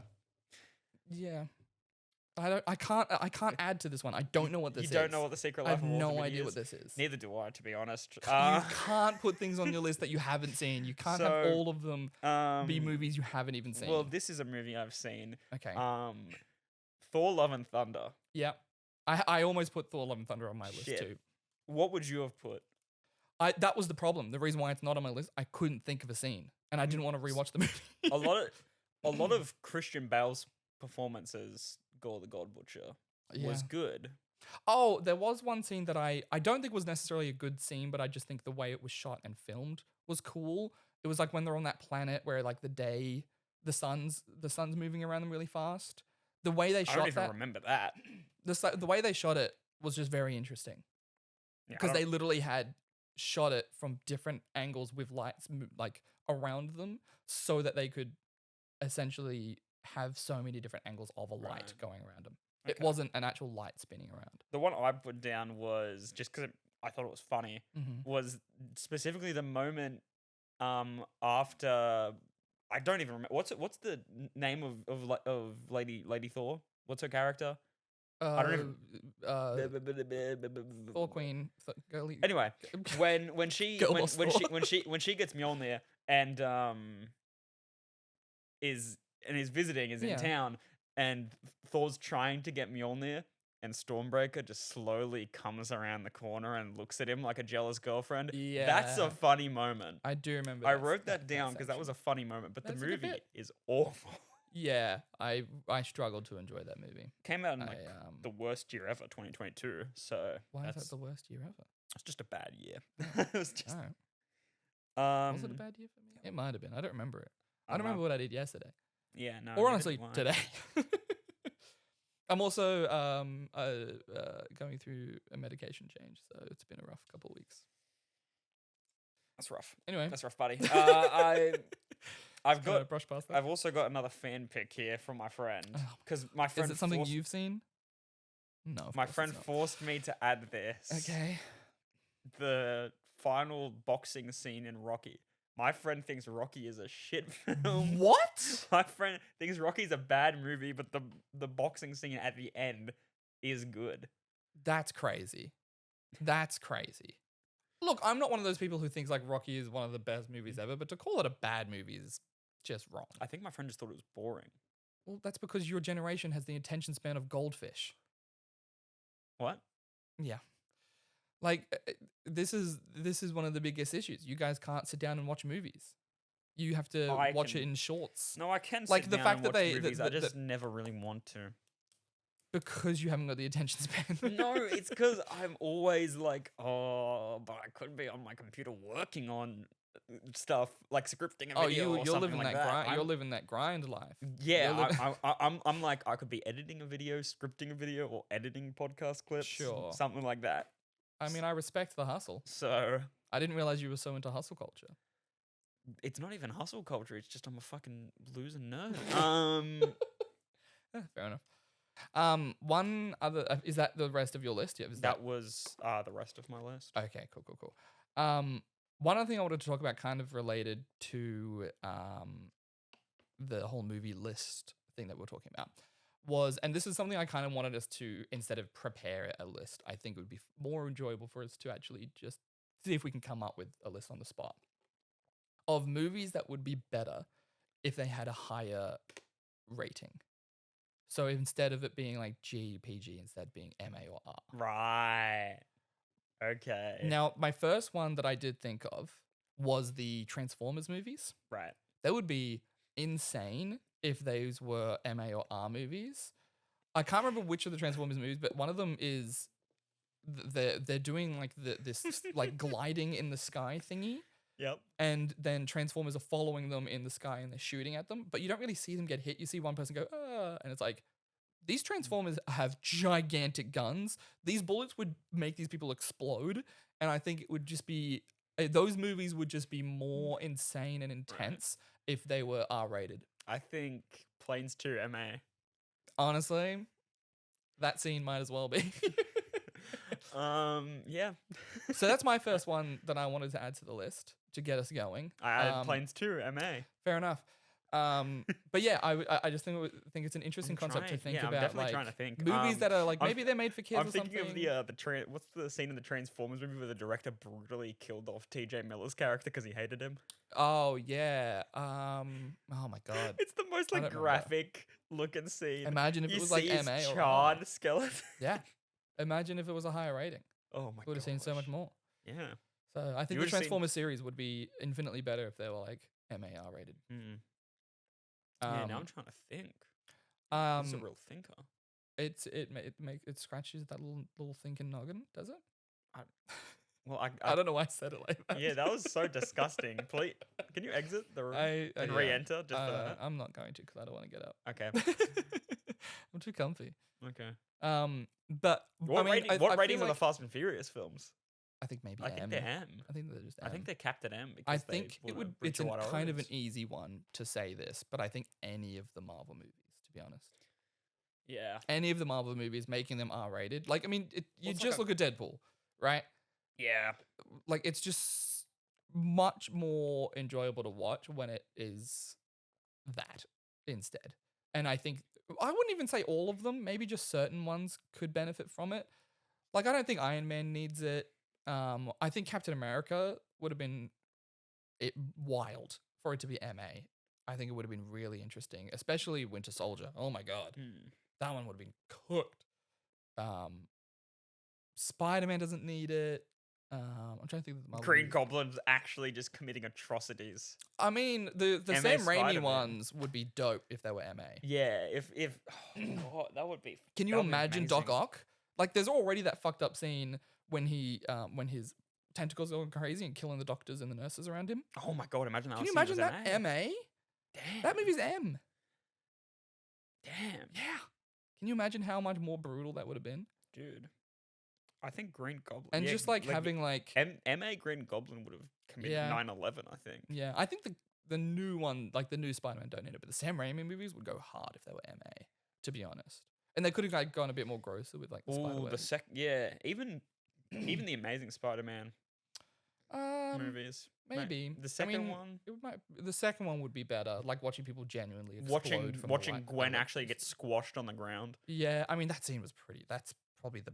Yeah. I can't add to this one. I don't know what this is. You don't know what The Secret I Life have of Walter no Mitty idea is? what this is. Neither do I, to be honest. You can't put things on your list that you haven't seen. You can't have So, all of them be movies you haven't even seen. Well, this is a movie I've seen. Okay. Thor: Love and Thunder. Yeah. I almost put Thor: Love and Thunder on my list Shit. too. What would you have put? That was the problem. The reason why it's not on my list, I couldn't think of a scene, and I didn't want to rewatch the movie. A lot of Christian Bale's performances, Gore the God Butcher, was good. Oh, there was one scene that I don't think was necessarily a good scene, but I just think the way it was shot and filmed was cool. It was like when they're on that planet where like the sun's moving around them really fast. The way they I shot don't even that, remember that. the way they shot it was just very interesting Yeah, because they literally had shot it from different angles with lights like around them, so that they could essentially have so many different angles of a light Right. going around them. It Okay. wasn't an actual light spinning around. The one I put down was just because I thought it was funny. Mm-hmm. Was specifically the moment after I don't even remember what's the name of Lady Thor? What's her character? I don't even. Thor Queen. Girly. Anyway, when she Girl when, boss when Thor. when she gets Mjolnir and is visiting is in Yeah. town and Thor's trying to get Mjolnir and Stormbreaker just slowly comes around the corner and looks at him like a jealous girlfriend. That's Yeah. a funny moment. I do remember. I wrote that down because that was a section. funny moment, but That's the a good movie bit. is awful. Yeah, I struggled to enjoy that movie. Came out in I, like the worst year ever, 2022. So Why is that's that the worst year ever? it's just a bad year. It was just Oh. Was it a bad year for me? It might have been. I don't remember it. I don't remember what I did yesterday. Yeah, no. Or neither honestly, do I. today. I'm also going through a medication change, so it's been a rough couple of weeks. That's rough. Anyway, That's rough, buddy. I've Can I got. brush past that. I've also got another fan pick here from my friend Oh, because my friend. Is it something forced, you've seen? No. of My course friend it's not. forced me to add this. Okay. The final boxing scene in Rocky. My friend thinks Rocky is a shit film. What? My friend thinks Rocky's a bad movie, but the boxing scene at the end is good. That's crazy. That's crazy. Look, I'm not one of those people who thinks like Rocky is one of the best movies ever, but to call it a bad movie is just wrong. I think my friend just thought it was boring. Well, that's because your generation has the attention span of goldfish. What? Yeah. Like this is one of the biggest issues. You guys can't sit down and watch movies. You have to I watch it can- in shorts No, I can Like, sit the down fact and that watch they- movies. that- I just never really want to. because you haven't got the attention span. No, it's because I'm always like, oh, but I could be on my computer working on stuff like scripting a Oh, video or you're something living like that grind. I'm- You're living that grind life. Yeah, You're li- I'm like I could be editing a video, scripting a video, or editing podcast clips, Sure. something like that. I mean, I respect the hustle. So I didn't realize you were so into hustle culture. It's not even hustle culture. It's just I'm a fucking loser nerd. Fair enough. One other is that the rest of your list? Yeah, is That was the rest of my list. okay? Cool. One other thing I wanted to talk about, kind of related to the whole movie list thing that we're talking about, was, and this is something I kind of wanted us to, instead of prepare a list, I think it would be more enjoyable for us to actually just see if we can come up with a list on the spot of movies that would be better if they had a higher rating. So instead of it being like G, PG, instead being MA or R. Right. Okay. Now, my first one that I did think of was the Transformers movies. Right. That would be insane if those were MA or R movies. I can't remember which of the Transformers movies, but one of them is they're doing like this like gliding in the sky thingy. Yep. And then Transformers are following them in the sky and they're shooting at them, but you don't really see them get hit. You see one person go, and it's like, these Transformers have gigantic guns. These bullets would make these people explode. And I think it would just be, those movies would just be more insane and intense if they were R rated. I think Planes 2 MA. Honestly, that scene might as well be. Yeah. So that's my first one that I wanted to add to the list to get us going. I added Planes 2 MA. Fair enough. But yeah, I just think it's an interesting concept to think I'm about. definitely Like trying to think. movies that are like maybe they're made for kids. I'm or thinking something. of the what's the scene in the Transformers movie where the director brutally killed off T.J. Miller's character because he hated him. Oh yeah. Oh my god. It's the most I like don't remember. graphic looking scene. Imagine if You it was like see his MA or R. charred skeleton. Yeah. Imagine if it was a higher rating. Oh my god. We would have seen so much more. Yeah. So I think You the would've seen- Transformers series would be infinitely better if they were like MAR rated. Mm. Yeah. Now I'm trying to think. This is a real thinker. It scratches that little thinking noggin, does it? Well, I don't know why I said it like that. Yeah, that was so disgusting. Please, can you exit the room and yeah. re-enter? Just for that? I'm not going to because I don't want to get up. Okay. I'm too comfy. Okay. But What I mean, rating? I What feel ratings are the like- Fast and Furious films? I think maybe I think M. they're M. I think they're just M. I think they're capped at M. Because I they think it wanna would. reach It's a wider kind of an audience. easy one to say this, but I think any of the Marvel movies, to be honest, Yeah. any of the Marvel movies, making them R rated. Like, I mean, you it's like just a- look at Deadpool, right? Yeah. Like, it's just much more enjoyable to watch when it is that instead. And I think I wouldn't even say all of them. Maybe just certain ones could benefit from it. Like, I don't think Iron Man needs it. I think Captain America would have been wild for it to be MA. I think it would have been really interesting, especially Winter Soldier. Oh my god, that one would have been cooked. Spider-Man doesn't need it. I'm trying to think of the Marvel Green movies. Goblin's actually just committing atrocities. I mean, the MA Sam Raimi Spider-Man. ones would be dope if they were MA. Yeah. If oh god, that would be. Can you that would be imagine Doc amazing. Ock? Like, there's already that fucked up scene when when his tentacles are going crazy and killing the doctors and the nurses around him. Oh my god! Imagine that. Can you scene imagine was that an A. MA? Damn. That movie's M. Damn. Yeah. Can you imagine how much more brutal that would have been? Dude. I think Green Goblin. And just like having like MA Green Goblin would have committed Yeah. 9/11. I think. yeah, I think the new one, like the new Spider-Man, don't need it, but the Sam Raimi movies would go hard if they were MA. To be honest, and they could have like gone a bit more grosser with like the Ooh, Spider-Man. the even the Amazing Spider-Man movies. Maybe The second one. The second one would be better. Like watching people genuinely explode from Watching the Gwen light actually get squashed on the ground. Yeah, I mean that scene was pretty. That's probably the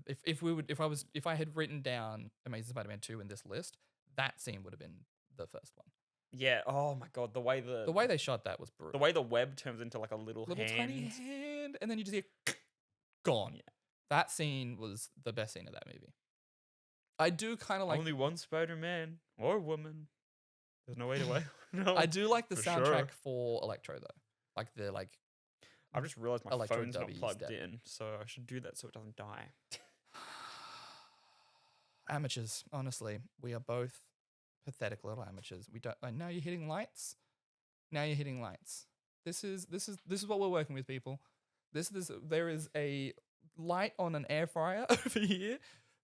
if I had written down Amazing Spider-Man 2 in this list, that scene would have been the first one. Yeah. Oh my god, the way they shot that was brutal. the way the web turns into like a little hand. tiny hand, and then you just hear gone. Yeah. That scene was the best scene of that movie. I do kind of like. Only one Spider-Man or woman. There's no way to wait. No. I do like the for soundtrack sure. for Electro though. Like the I've just realized my Electro phone's not W's plugged dead. in, so I should do that so it doesn't die. amateurs. Honestly, we are both pathetic little amateurs. We don't. Like, now you're hitting lights. Now you're hitting lights. This is what we're working with, people. There is a light on an air fryer over here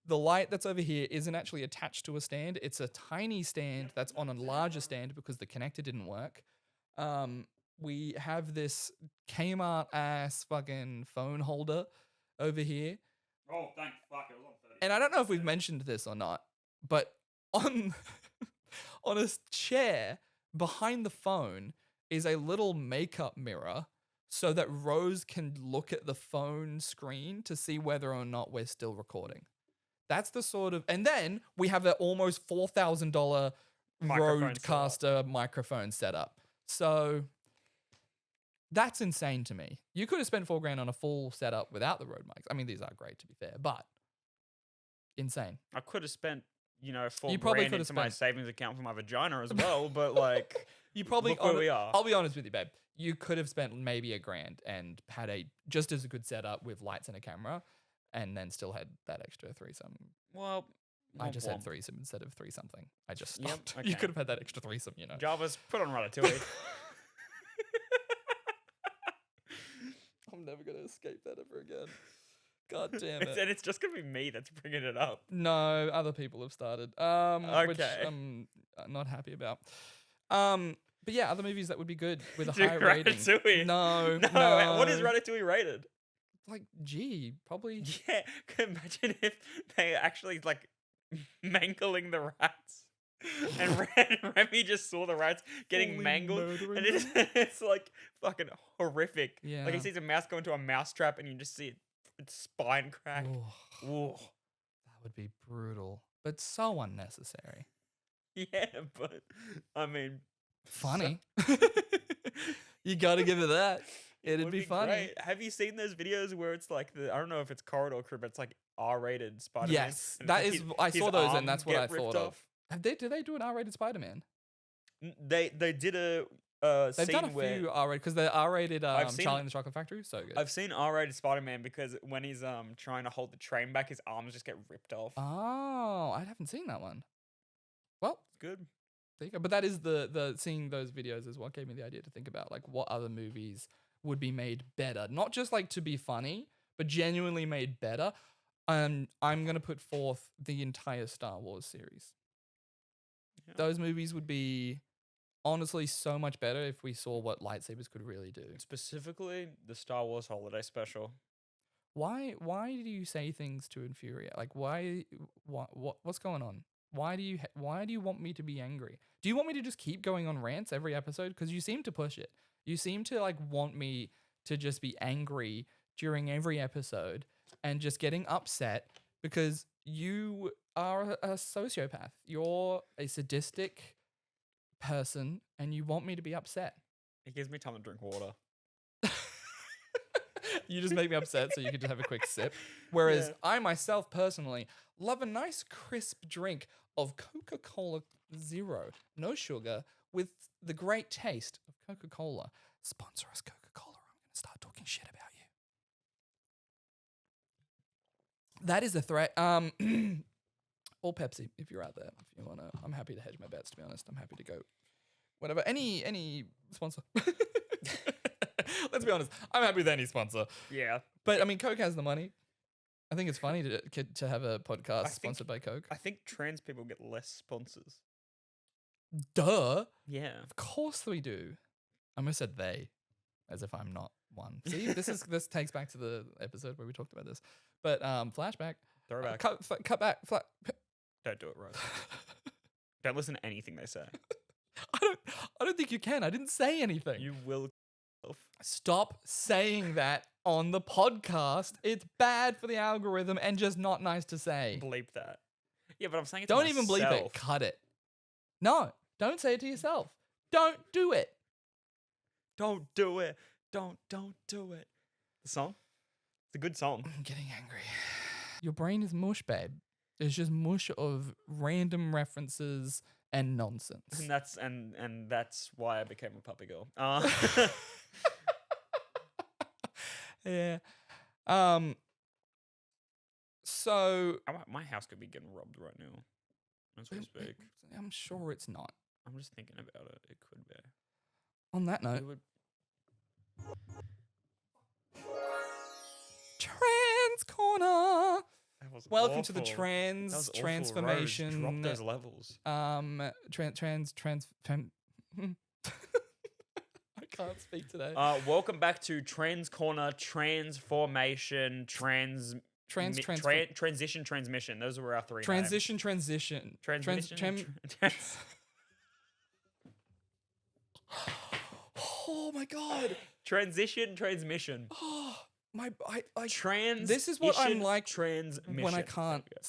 the light that's over here isn't actually attached to a stand. It's a tiny stand that's on a larger stand because the connector didn't work. We have this Kmart ass fucking phone holder over here. Oh, thank fuck, it was on 30. And I don't know if we've mentioned this or not, but on on a chair behind the phone is a little makeup mirror so that Rose can look at the phone screen to see whether or not we're still recording. That's the sort of, and then we have an almost $4,000 Microphone Rodecaster microphone setup. So that's insane to me. You could have spent $4,000 on a full setup without the Rode mics. I mean, these are great to be fair, but insane. I could have spent, You $4 probably grand could have into my spent- savings account for my vagina as well, but like, You probably, look where we are. I'll be honest with you, babe. You could have spent maybe $1,000 and had a just as good setup with lights and a camera, and then still had that extra threesome. Well, I just said womp. threesome instead of three something. I just Yep, stopped. okay. You could have had that extra threesome, you know. Jarvis, put on Ratatouille. I'm never gonna escape that ever again. God damn it. And it's just gonna be me that's bringing it up. No, other people have started. Which Okay. I'm not happy about. But yeah, other movies that would be good with a Dude, high rating. Ratatouille. No, No, what is Ratatouille rated? Like G, probably. Yeah, imagine if they actually like mangling the rats. And Remy just saw the rats getting Fully mangled, murdering and it's like fucking horrific. Yeah. Like he sees a mouse go into a mouse trap, and you just see its spine crack. Ooh, Ooh. that would be brutal, but so unnecessary. Yeah, but I mean, Funny. You gotta give it that. It'd would be funny. great. Have you seen those videos where it's like I don't know if it's Corridor Crew, but it's like R-rated Spider-Man? Yes, and it's that like is. I saw those, and that's what I arm get thought ripped of. off? Did they do an R-rated Spider-Man? They did a They've scene done a where few R-rated because they're R-rated. I've seen- Charlie and the Chocolate Factory, so good. I've seen R-rated Spider-Man because when he's trying to hold the train back, his arms just get ripped off. Oh, I haven't seen that one. Well, It's good. there you go. But that is the seeing those videos is what gave me the idea to think about like what other movies would be made better, not just like to be funny, but genuinely made better. I'm gonna put forth the entire Star Wars series. Yeah. Those movies would be honestly so much better if we saw what lightsabers could really do. Specifically, the Star Wars Holiday Special. Why do you say things to infuriate? Like what's going on? Why do you want me to be angry? Do you want me to just keep going on rants every episode? Because you seem to push it. You seem to like want me to just be angry during every episode and just getting upset because you are a sociopath. You're a sadistic person and you want me to be upset. It gives me time to drink water. You just make me upset so you can just have a quick sip. Whereas Yeah. I myself personally love a nice crisp drink of Coca-Cola Zero, no sugar, with the great taste of Coca-Cola. Sponsor us, Coca-Cola. I'm going to start talking shit about you. That is a threat. Or Pepsi, if you're out there. If you want to, I'm happy to hedge my bets, to be honest. I'm happy to go whatever. Any sponsor. Let's be honest. I'm happy with any sponsor. Yeah. But I mean, Coke has the money. I think it's funny to have a podcast think- sponsored by Coke. I think trans people get less sponsors. Duh. Yeah. Of course we do. I almost said they, as if I'm not one. See, this takes back to the episode where we talked about this. But flashback. Throwback. Cut back. Don't do it, Rose. Don't listen to anything they say. I don't think you can. I didn't say anything. You will. Stop saying that on the podcast. It's bad for the algorithm and just not nice to say. Bleep that. Yeah, but I'm saying it to Don't even bleep it. myself. Cut it. No, don't say it to yourself. Don't do it. Don't do it. Don't do it. The song? It's a good song. I'm getting angry. Your brain is mush, babe. It's just mush of random references and nonsense. And that's why I became a puppy girl. Yeah. So My house could be getting robbed right now. As we speak. I'm sure it's not. I'm just thinking about it. It could be. On that note, We would. Trans Corner. That was Welcome to the awful. That was awful. Rose, transformation. drop those levels. I can't speak today. Welcome back to Trans Corner, Transformation, Transition, Transmission. Those were our three Transition. Oh my god. Transition, Transmission. Oh my Trans. This is what I'm like Transmission.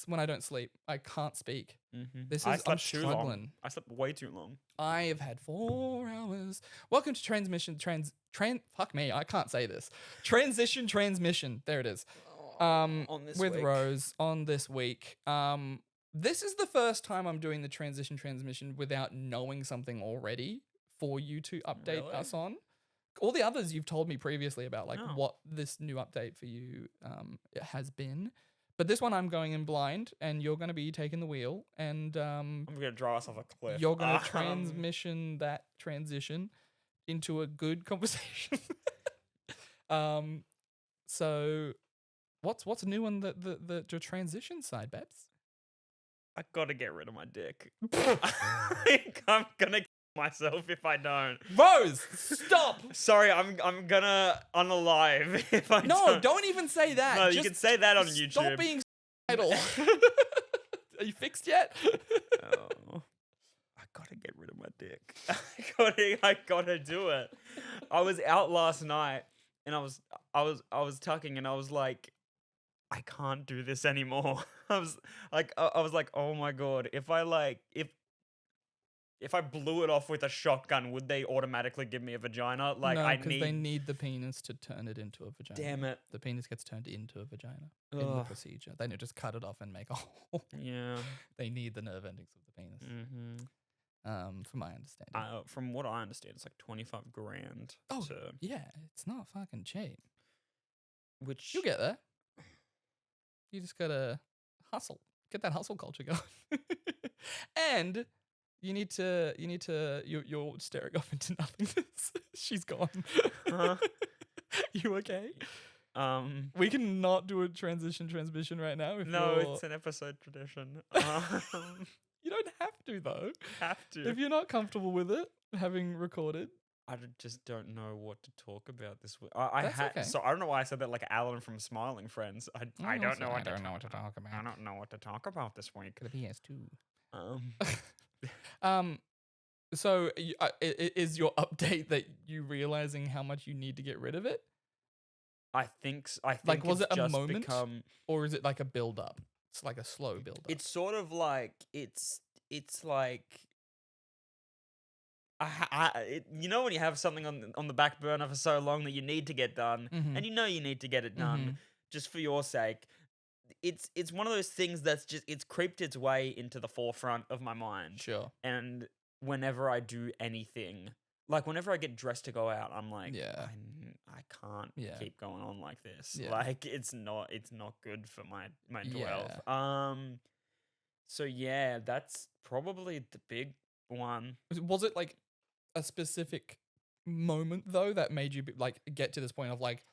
when I don't sleep. I can't speak. Mm-hmm. This is I I'm slept too struggling. long. I slept way too long. I have had 4 hours. Welcome to fuck me, I can't say this. Transition transmission. There it is. On this With week. Rose on this week. This is the first time I'm doing the transition transmission without knowing something already for you to update Really? us on. All the others you've told me previously about, like Oh. what this new update for you it has been. But this one I'm going in blind, and you're going to be taking the wheel, and I'm gonna draw us off a cliff. you're going to transmission that transition into a good conversation. So what's new on the transition side, Babs? I gotta get rid of my dick. I'm gonna kill myself if I don't. Rose, stop! Sorry, I'm gonna unalive if I don't. Don't even say that. No, you Just can say that on YouTube. Stop being idle. Are you fixed yet? Oh, I gotta get rid of my dick. I gotta do it. I was out last night and I was tucking and I was like, I can't do this anymore. I was like, oh my god, if I blew it off with a shotgun, would they automatically give me a vagina? Like, no, I because they need the penis to turn it into a vagina. Damn it. The penis gets turned into a vagina in the Ugh. procedure. They don't just cut it off and make a hole. Yeah. They need the nerve endings of the penis. Mm-hmm. From my understanding. From what I understand, it's like 25 grand. Oh, to, yeah, it's not fucking cheap. which You'll get there. You just gotta hustle. Get that hustle culture going. And you're staring off into nothingness. She's gone. Huh? You okay? Um, We can not do a transmission transmission right now. If no, you're- it's an episode tradition. You don't have to though. Have to. If you're not comfortable with it, having recorded. just don't know what to talk about this week. I That's had okay. so I don't know why I said that like Alan from Smiling Friends. I don't know what to talk about. I don't know what to talk about this week. Could be PS2. Um, So is your update that you realizing how much you need to get rid of it, I think Like, was it's it a just moment? become. or is it like a build up? It's like a slow build up. It's sort of like it's like. You know when you have something on the back burner for so long that you need to get done, Mhm. and you know you need to get it done just for your sake. It's one of those things that's just it's creeped its way into the forefront of my mind. Sure. And whenever I do anything, like whenever I get dressed to go out, I'm like, Yeah. I can't Yeah. keep going on like this. Yeah. Like it's not good for my mental health. Yeah. So yeah, that's probably the big one. Was it like a specific moment though that made you like get to this point of like,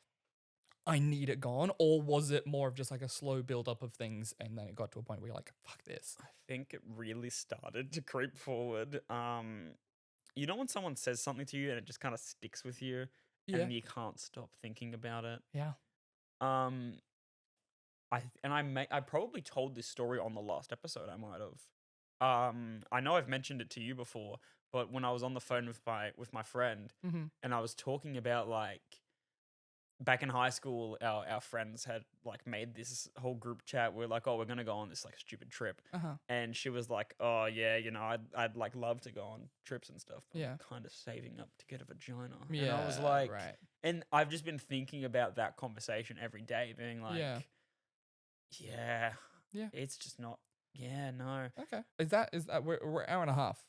I need it gone, or was it more of just like a slow build up of things and then it got to a point where you're like, fuck this? I think it really started to creep forward. You know when someone says something to you and it just kind of sticks with you, Yeah. and you can't stop thinking about it. Yeah. I probably told this story on the last episode. I might have. I know I've mentioned it to you before, but when I was on the phone with my friend, Mm-hmm. and I was talking about like back in high school, our friends had like made this whole group chat. We're like, oh, we're gonna go on this like stupid trip, and she was like, oh yeah, you know, I'd like love to go on trips and stuff. But Yeah. I'm kind of saving up to get a vagina. Yeah. And I was like, right. and I've just been thinking about that conversation every day, being like, Yeah. yeah, it's just not. Yeah, no. Okay. Is that we're an hour and a half?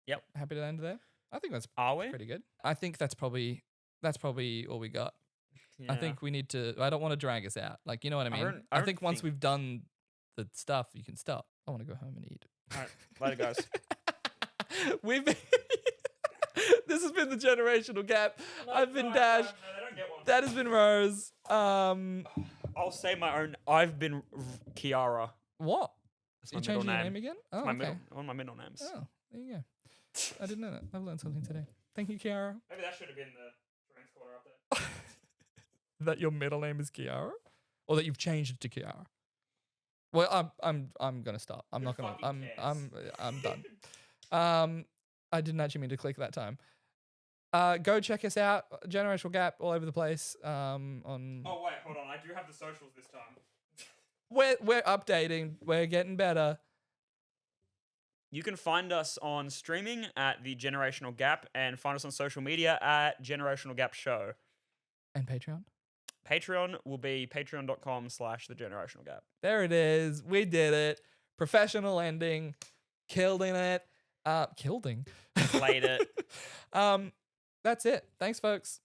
Yep. Happy to end there. I think that's Are we? pretty good. I think that's probably all we got. I Yeah. think we need to. I don't want to drag us out. Like, you know what I mean? I don't think once think- we've done the stuff, you can stop. I want to go home and eat. All right, later, guys. We've been this has been the generational gap. I've been Dash. No, they don't get one. That has been Rose. I'll say my own. I've been Kiara. What? That's my You middle changing your name. name again? It's Oh, my okay. middle. One of my middle names. Oh, there you go. I didn't know that. I've learned something today. Thank you, Kiara. Maybe that should have been the transporter up there. That your middle name is Kiara, or that you've changed it to Kiara. Well, I'm gonna stop. I'm not gonna. I'm done. I didn't actually mean to click that time. Go check us out. Generational Gap all over the place. On Oh wait, hold on. I do have the socials this time. we're updating. We're getting better. You can find us on streaming at the Generational Gap and find us on social media at Generational Gap Show. And Patreon. Patreon will be patreon.com/the Generational Gap. There it is. We did it. Professional ending. Killed in it. Kilding. Played it. That's it. Thanks, folks.